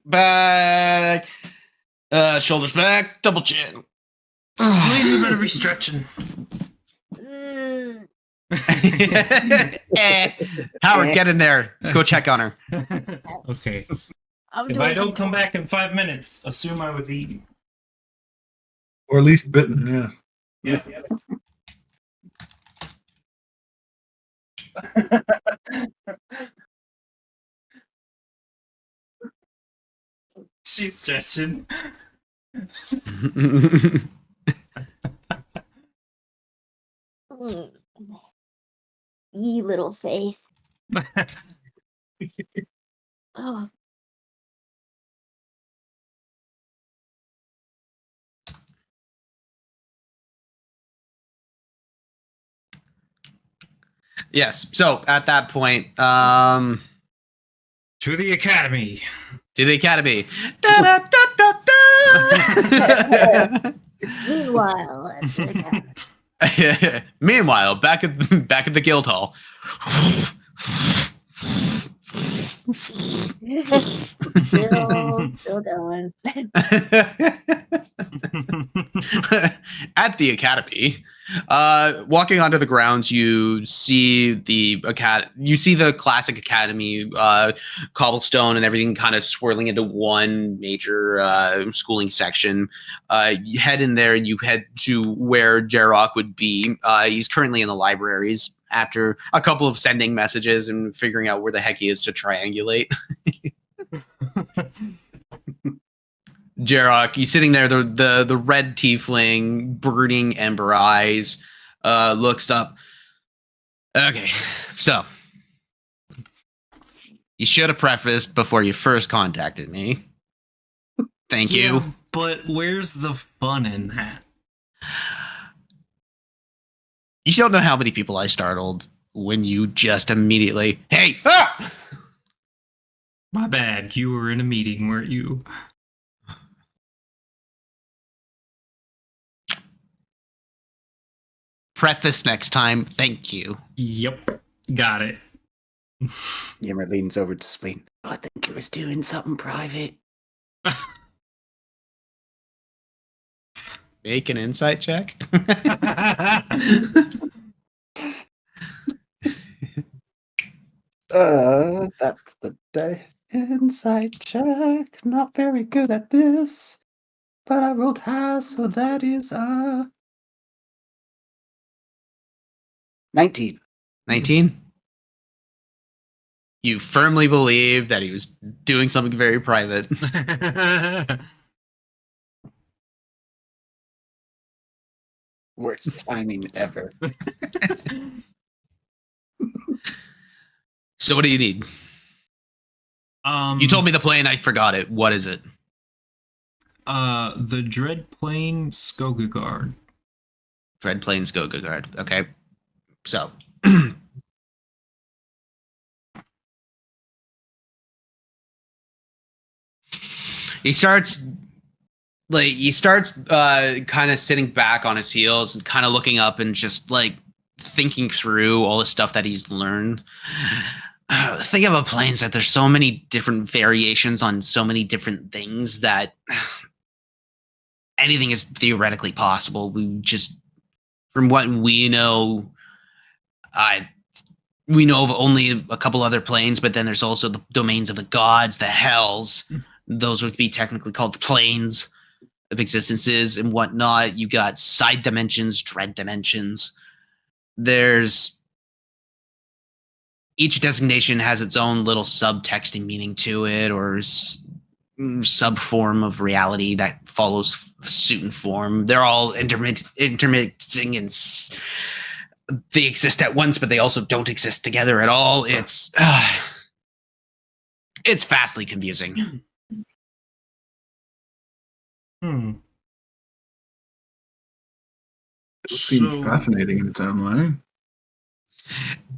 Back. Shoulders back. Double chin. You better be stretching. Howard, get in there. Go check on her. Okay. I'm If doing I don't come some- back in 5 minutes, assume I was eating. Or at least bitten, yeah. Yeah. She's stretching. Mm. Ye little faith. Oh, Yes. So at that point, To the academy. to the academy. Da, da, da, da, da. meanwhile, at the academy. Meanwhile, back at the guild hall. Still going. At the academy, walking onto the grounds, you see the classic academy, cobblestone and everything kind of swirling into one major schooling section. You head in there and you head to where Jarok would be. He's currently in the libraries after a couple of sending messages and figuring out where the heck he is to triangulate. Jarok, he's sitting there, the red tiefling, burning ember eyes, looks up. Okay, so you should have prefaced before you first contacted me. Thank you. But where's the fun in that? You don't know how many people I startled when you just immediately, hey, ah! My bad. You were in a meeting, weren't you? Preface next time. Thank you. Yep. Got it. Yimmer leans over to Spleen. I think he was doing something private. Make an insight check. That's the insight check. Not very good at this. But I rolled high, so that is 19. 19. You firmly believe that he was doing something very private. Worst timing ever. So what do you need? You told me the plan, I forgot it. What is it? The Dread Plane Skogagard. Dread Plains Goga Guard. Okay. So he starts kind of sitting back on his heels and kind of looking up and just like thinking through all the stuff that he's learned. think of a plane set. There's so many different variations on so many different things that anything is theoretically possible. We just, from what we know, we know of only a couple other planes, but then there's also the domains of the gods, the hells. Those would be technically called planes of existences and whatnot. You got side dimensions, dread dimensions. There's each designation has its own little subtexting meaning to it, or sub form of reality that follows suit and form. They're all intermixing and they exist at once, but they also don't exist together at all. It's vastly confusing. It seems fascinating in its own way.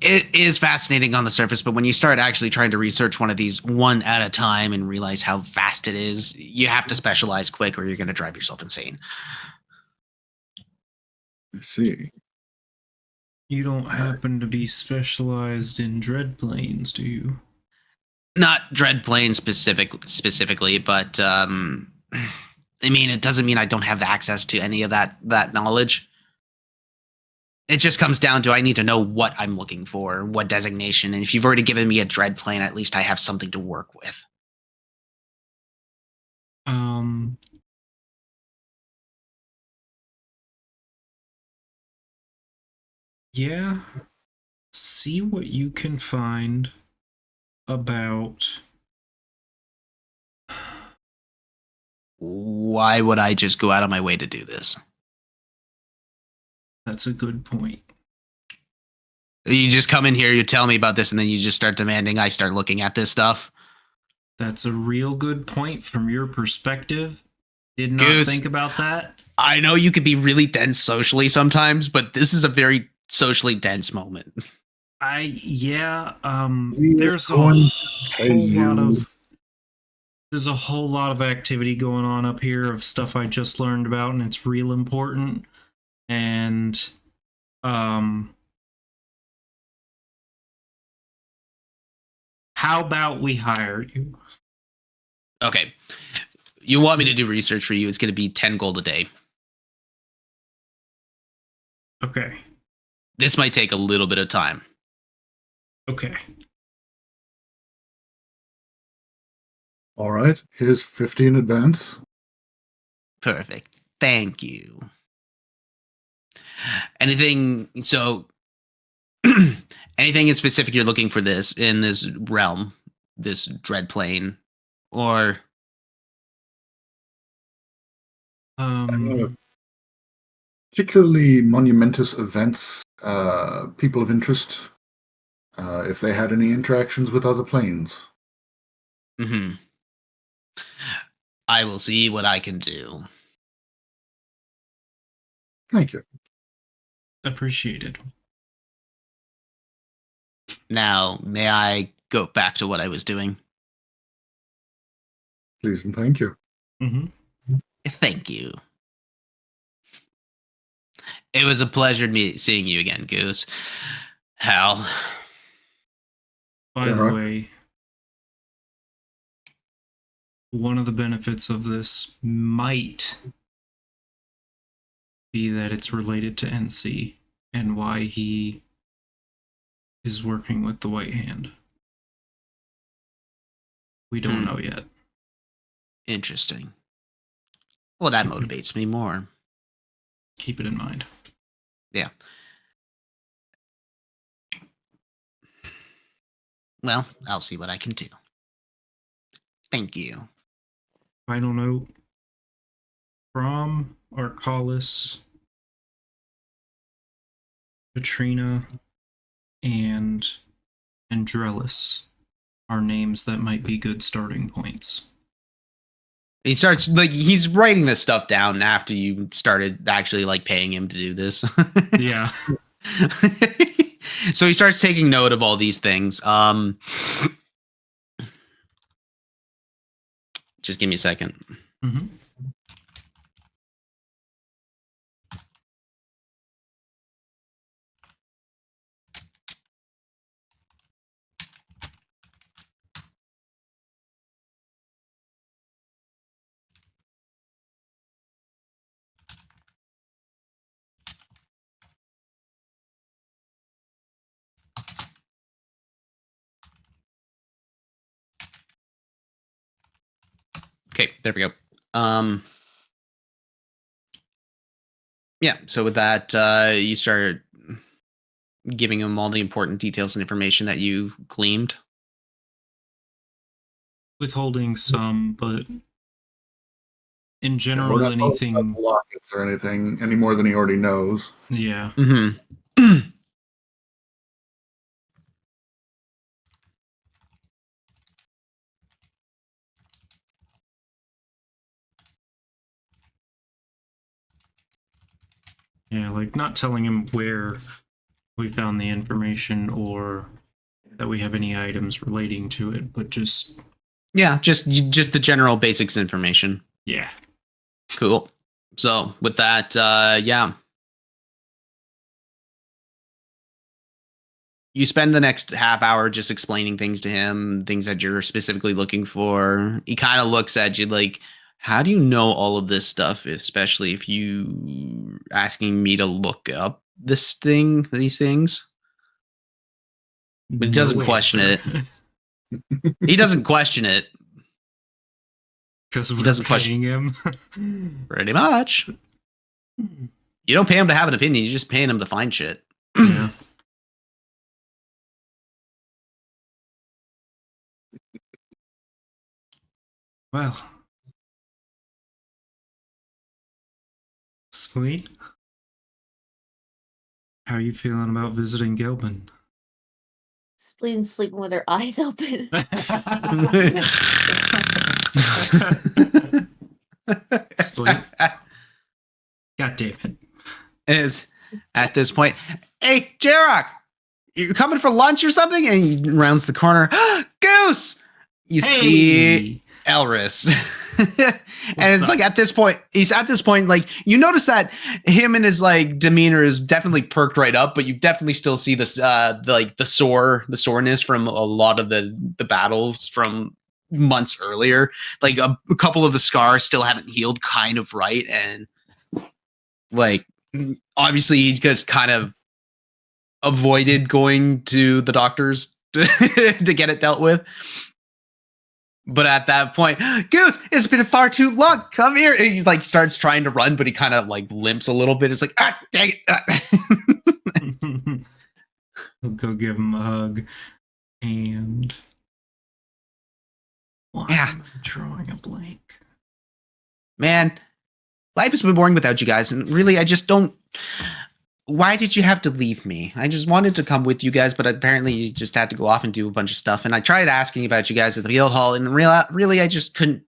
It is fascinating on the surface, but when you start actually trying to research one of these one at a time and realize how vast it is, you have to specialize quick or you're going to drive yourself insane. I see. You don't happen to be specialized in dread planes, do you? Not dread planes specifically, but I mean, it doesn't mean I don't have access to any of that knowledge. It just comes down to I need to know what I'm looking for, what designation, and if you've already given me a dread plane, at least I have something to work with. Yeah. See what you can find about. Why would I just go out of my way to do this? That's a good point. You just come in here, you tell me about this, and then you just start demanding I start looking at this stuff. That's a real good point from your perspective. Did not think about that. I know you can be really dense socially sometimes, but this is a very socially dense moment. There's a whole lot of activity going on up here of stuff I just learned about, and it's real important. And how about we hire you? Okay. You want me to do research for you, it's going to be 10 gold a day. Okay. This might take a little bit of time. Okay. All right. Here's 50 in advance. Perfect. Thank you. Anything in specific you're looking for this in this realm, this dread plane, or particularly monumentous events, people of interest, if they had any interactions with other planes. Mm-hmm. I will see what I can do. Thank you. Appreciated. Now, may I go back to what I was doing? Please and thank you. Mm-hmm. Thank you. It was a pleasure seeing you again, Goose. Hal. By the way, one of the benefits of this might be that it's related to NC and why he is working with the White Hand. We don't know yet. Interesting. Well, that motivates me more. Keep it in mind. Yeah. Well, I'll see what I can do. Thank you. Final note. From Arcalis, Katrina, and Andrelis are names that might be good starting points. He starts he's writing this stuff down after you started actually paying him to do this. Yeah. So he starts taking note of all these things. Just give me a second. Mm-hmm. Okay, there we go. Yeah, so with that, you start giving him all the important details and information that you've gleaned. Withholding some, but in We're general, not talking anything. about the lockets or anything any more than he already knows. Yeah. Mm-hmm. Yeah, like not telling him where we found the information or that we have any items relating to it, but just Yeah, just the general basics information. yeah. Cool. So with that, yeah. You spend the next half hour just explaining things to him, things that you're specifically looking for. He kind of looks at you like, how do you know all of this stuff, especially if you asking me to look up these things? But he doesn't question it. He doesn't question it. Because He doesn't paying him. Pretty much. You don't pay him to have an opinion. You're just paying him to find shit. Yeah. Well. Sweet. How are you feeling about visiting Gelbin? Spleen's sleeping with her eyes open. Spleen. God damn it. Is at this point, hey, Jarok, you coming for lunch or something? And he rounds the corner. Goose! You see Elris. And it's like at this point, like you notice that him and his like demeanor is definitely perked right up, but you definitely still see this the soreness from a lot of the battles from months earlier. Like a couple of the scars still haven't healed kind of right, and like obviously he's just kind of avoided going to the doctors to get it dealt with. But at that point, Goose, it's been far too long. Come here. And he's like starts trying to run, but he kind of like limps a little bit. It's like, dang it. We'll go give him a hug. And I'm drawing a blank. Man, life has been boring without you guys. And really, I just don't. Why did you have to leave me? I just wanted to come with you guys, but apparently you just had to go off and do a bunch of stuff. And I tried asking about you guys at the guild hall, and really, I just couldn't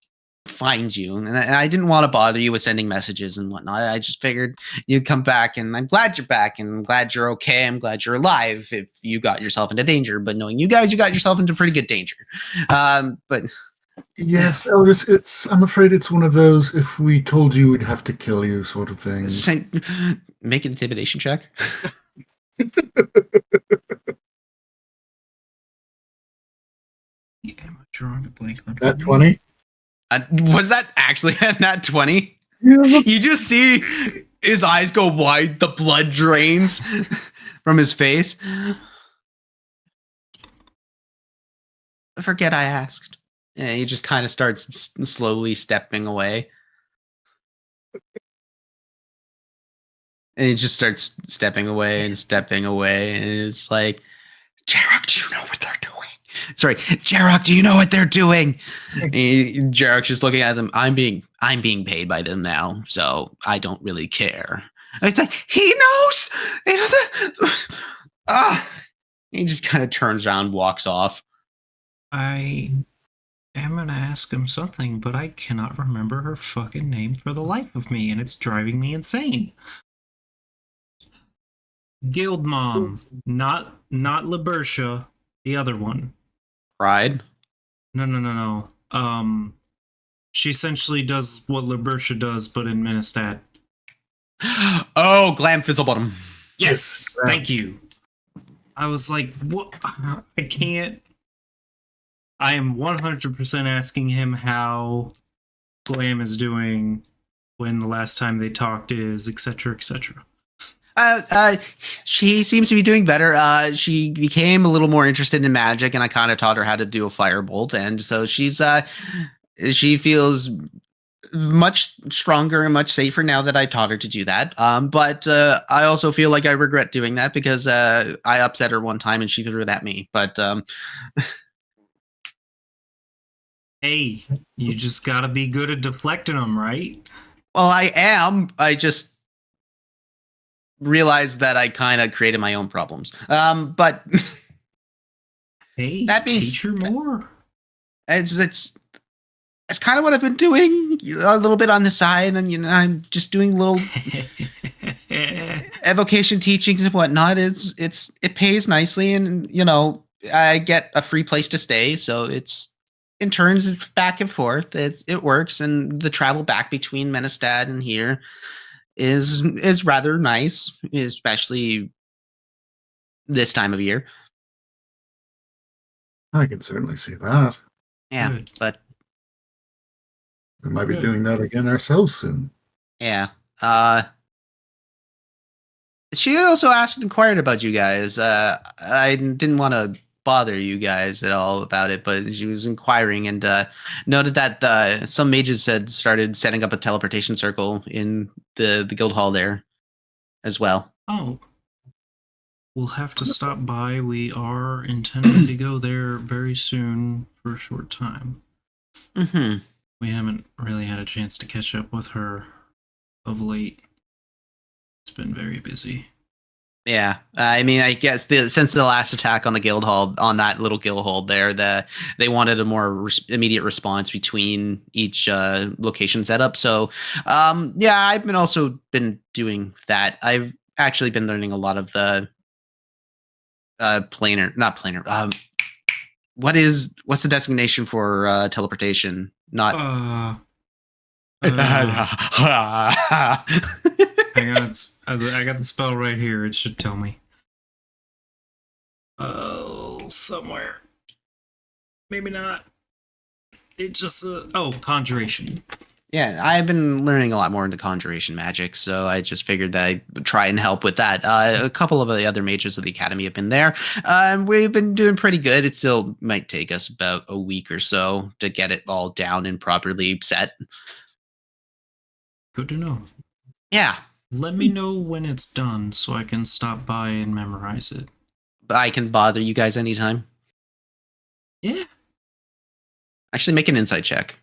find you. And I didn't want to bother you with sending messages and whatnot. I just figured you'd come back, and I'm glad you're back, and I'm glad you're okay. I'm glad you're alive if you got yourself into danger. But knowing you guys, you got yourself into pretty good danger. But yes, Elvis, I'm afraid it's one of those if we told you we'd have to kill you sort of thing. Make an intimidation check. Am I drawing a blank on That 20? Was that actually a nat 20? Yeah. You just see his eyes go wide, the blood drains from his face. Forget I asked. And he just kind of starts slowly stepping away. And he just starts stepping away. And it's like, Jarok, do you know what they're doing? Sorry, Jarok, do you know what they're doing? Jarok's just looking at them. I'm being paid by them now, so I don't really care. It's like, he knows! He just kind of turns around and walks off. I am gonna ask him something, but I cannot remember her fucking name for the life of me, and it's driving me insane. Guild Mom, not Libertia, the other one. Pride? No. She essentially does what Libertia does, but in Ministat. Oh, Glam Fizzlebottom. Yes, thank you. I was like, what? I can't. I am 100% asking him how Glam is doing, when the last time they talked is, etc., etc. She seems to be doing better. She became a little more interested in magic, and I kind of taught her how to do a firebolt, and so she's she feels much stronger and much safer now that I taught her to do that. But I also feel like I regret doing that because I upset her one time and she threw it at me. But Hey, you just gotta be good at deflecting them, right? well, I am. I just realized that I kind of created my own problems. But Hey, that means teach her more. it's kind of what I've been doing a little bit on the side, and I'm just doing little evocation teachings and whatnot. It pays nicely, and I get a free place to stay, so it's in turns it's back and forth. It works, and the travel back between Menestad and here is rather nice, especially this time of year. I can certainly see that. Yeah, Good. but We might be Good. doing that again ourselves soon. yeah. She also inquired about you guys. I didn't want to bother you guys at all about it, but she was inquiring and noted that some mages had started setting up a teleportation circle in the guild hall there as well. Oh. We'll have to stop by. We are intending to go there very soon for a short time. Mm-hmm. We haven't really had a chance to catch up with her of late. It's been very busy. Yeah, I mean, I guess since the last attack on the guild hall, on that little guild hall there, they wanted a more immediate response between each location setup. So, yeah, I've also been doing that. I've actually been learning a lot of the not planar. What's the designation for teleportation? Not. I got the spell right here. It should tell me. Oh, somewhere. Maybe not. It just conjuration. Yeah, I've been learning a lot more into conjuration magic, so I just figured that I'd try and help with that. A couple of the other mages of the academy have been there. We've been doing pretty good. It still might take us about a week or so to get it all down and properly set. Good to know. Yeah. Let me know when it's done so I can stop by and memorize it. I can bother you guys anytime. Yeah. Actually, make an insight check.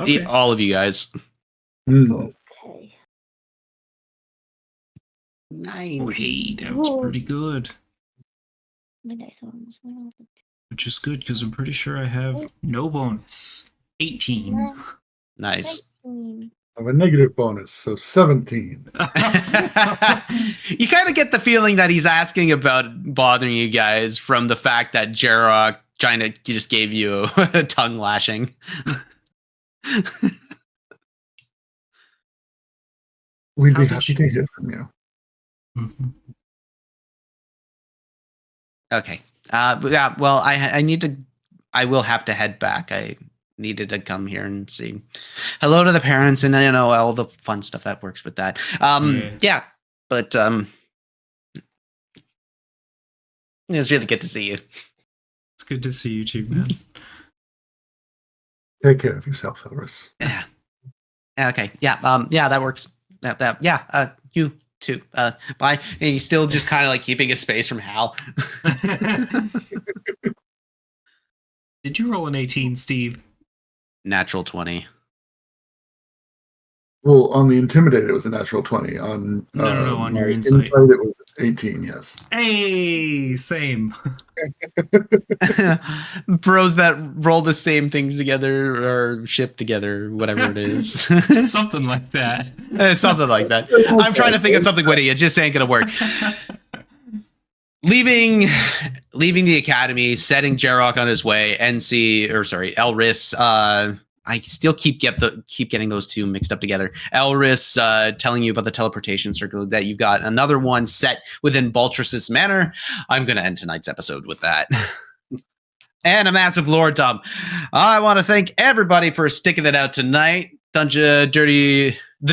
Okay. All of you guys. Okay. 9. Oh, hey, that was pretty good. My dice almost went off. Which is good because I'm pretty sure I have no bonus. 18. Nice. 19. I have a negative bonus, so 17. You kind of get the feeling that he's asking about bothering you guys from the fact that Jarok just gave you a tongue lashing. We'd How be did happy you- to hear from you. Mhm. Okay. Yeah. Well, I will have to head back. I needed to come here and see hello to the parents and all the fun stuff that works with that. Yeah. But it's really good to see you. It's good to see you too, man. Take care of yourself, Elris. Yeah. Okay. Yeah. Yeah. That works. Yeah. You too. Bye. And he's still just kind of like keeping his space from Hal. Did you roll an 18, Steve? Natural 20. Well, on the Intimidate, it was a natural 20. On No, on your my insight. it was 18, yes. Hey, same. Bros that roll the same things together or ship together, whatever it is. Something like that. Something like that. I'm trying to think of something witty. It just ain't gonna work. Leaving the academy, setting Jarok on his way. Elris. I still keep getting those two mixed up together. Elris telling you about the teleportation circle, that you've got another one set within Baltrus's Manor. I'm gonna end tonight's episode with that. And a massive lore dump. I want to thank everybody for sticking it out tonight. The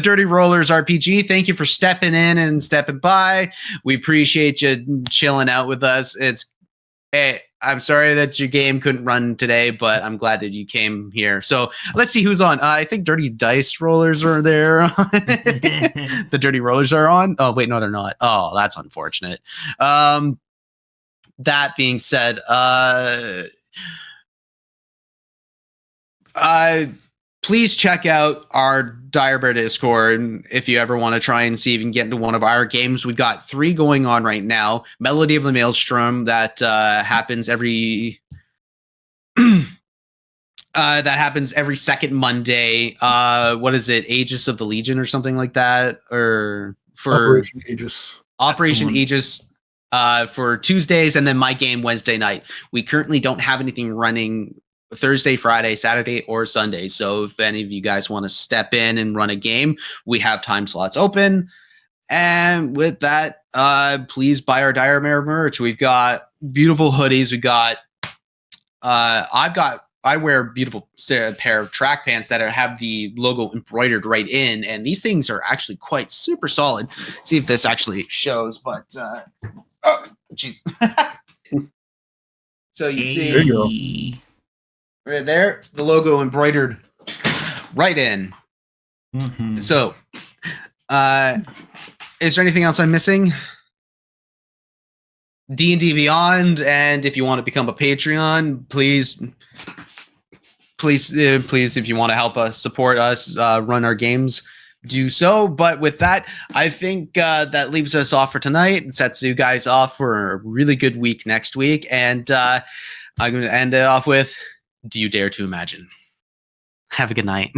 Dirty Rollers RPG, thank you for stepping in and stepping by. We appreciate you chilling out with us. Hey, I'm sorry that your game couldn't run today, but I'm glad that you came here. So let's see who's on. I think Dirty Dice Rollers are there. The Dirty Rollers are on. Oh, wait, no, they're not. Oh, that's unfortunate. That being said, please check out our Dire Bear Discord if you ever want to try and see if you can get into one of our games. We've got 3 going on right now. Melody of the Maelstrom that happens every second Monday. What is it? Aegis of the Legion or something like that, or for Operation Aegis. Operation Aegis for Tuesdays, and then my game Wednesday night. We currently don't have anything running Thursday, Friday, Saturday, or Sunday. So if any of you guys want to step in and run a game, we have time slots open. And with that, please buy our Dire Bear merch. We've got beautiful hoodies. We got I wear a beautiful pair of track pants that have the logo embroidered right in, and these things are actually quite super solid. Let's see if this actually shows, but oh, jeez. So you see, there you go. Right there, the logo embroidered right in. Mm-hmm. So, is there anything else I'm missing? D&D Beyond, and if you want to become a Patreon, please, if you want to help us, support us, run our games, do so. But with that, I think that leaves us off for tonight and sets you guys off for a really good week next week. And I'm going to end it off with, do you dare to imagine? Have a good night.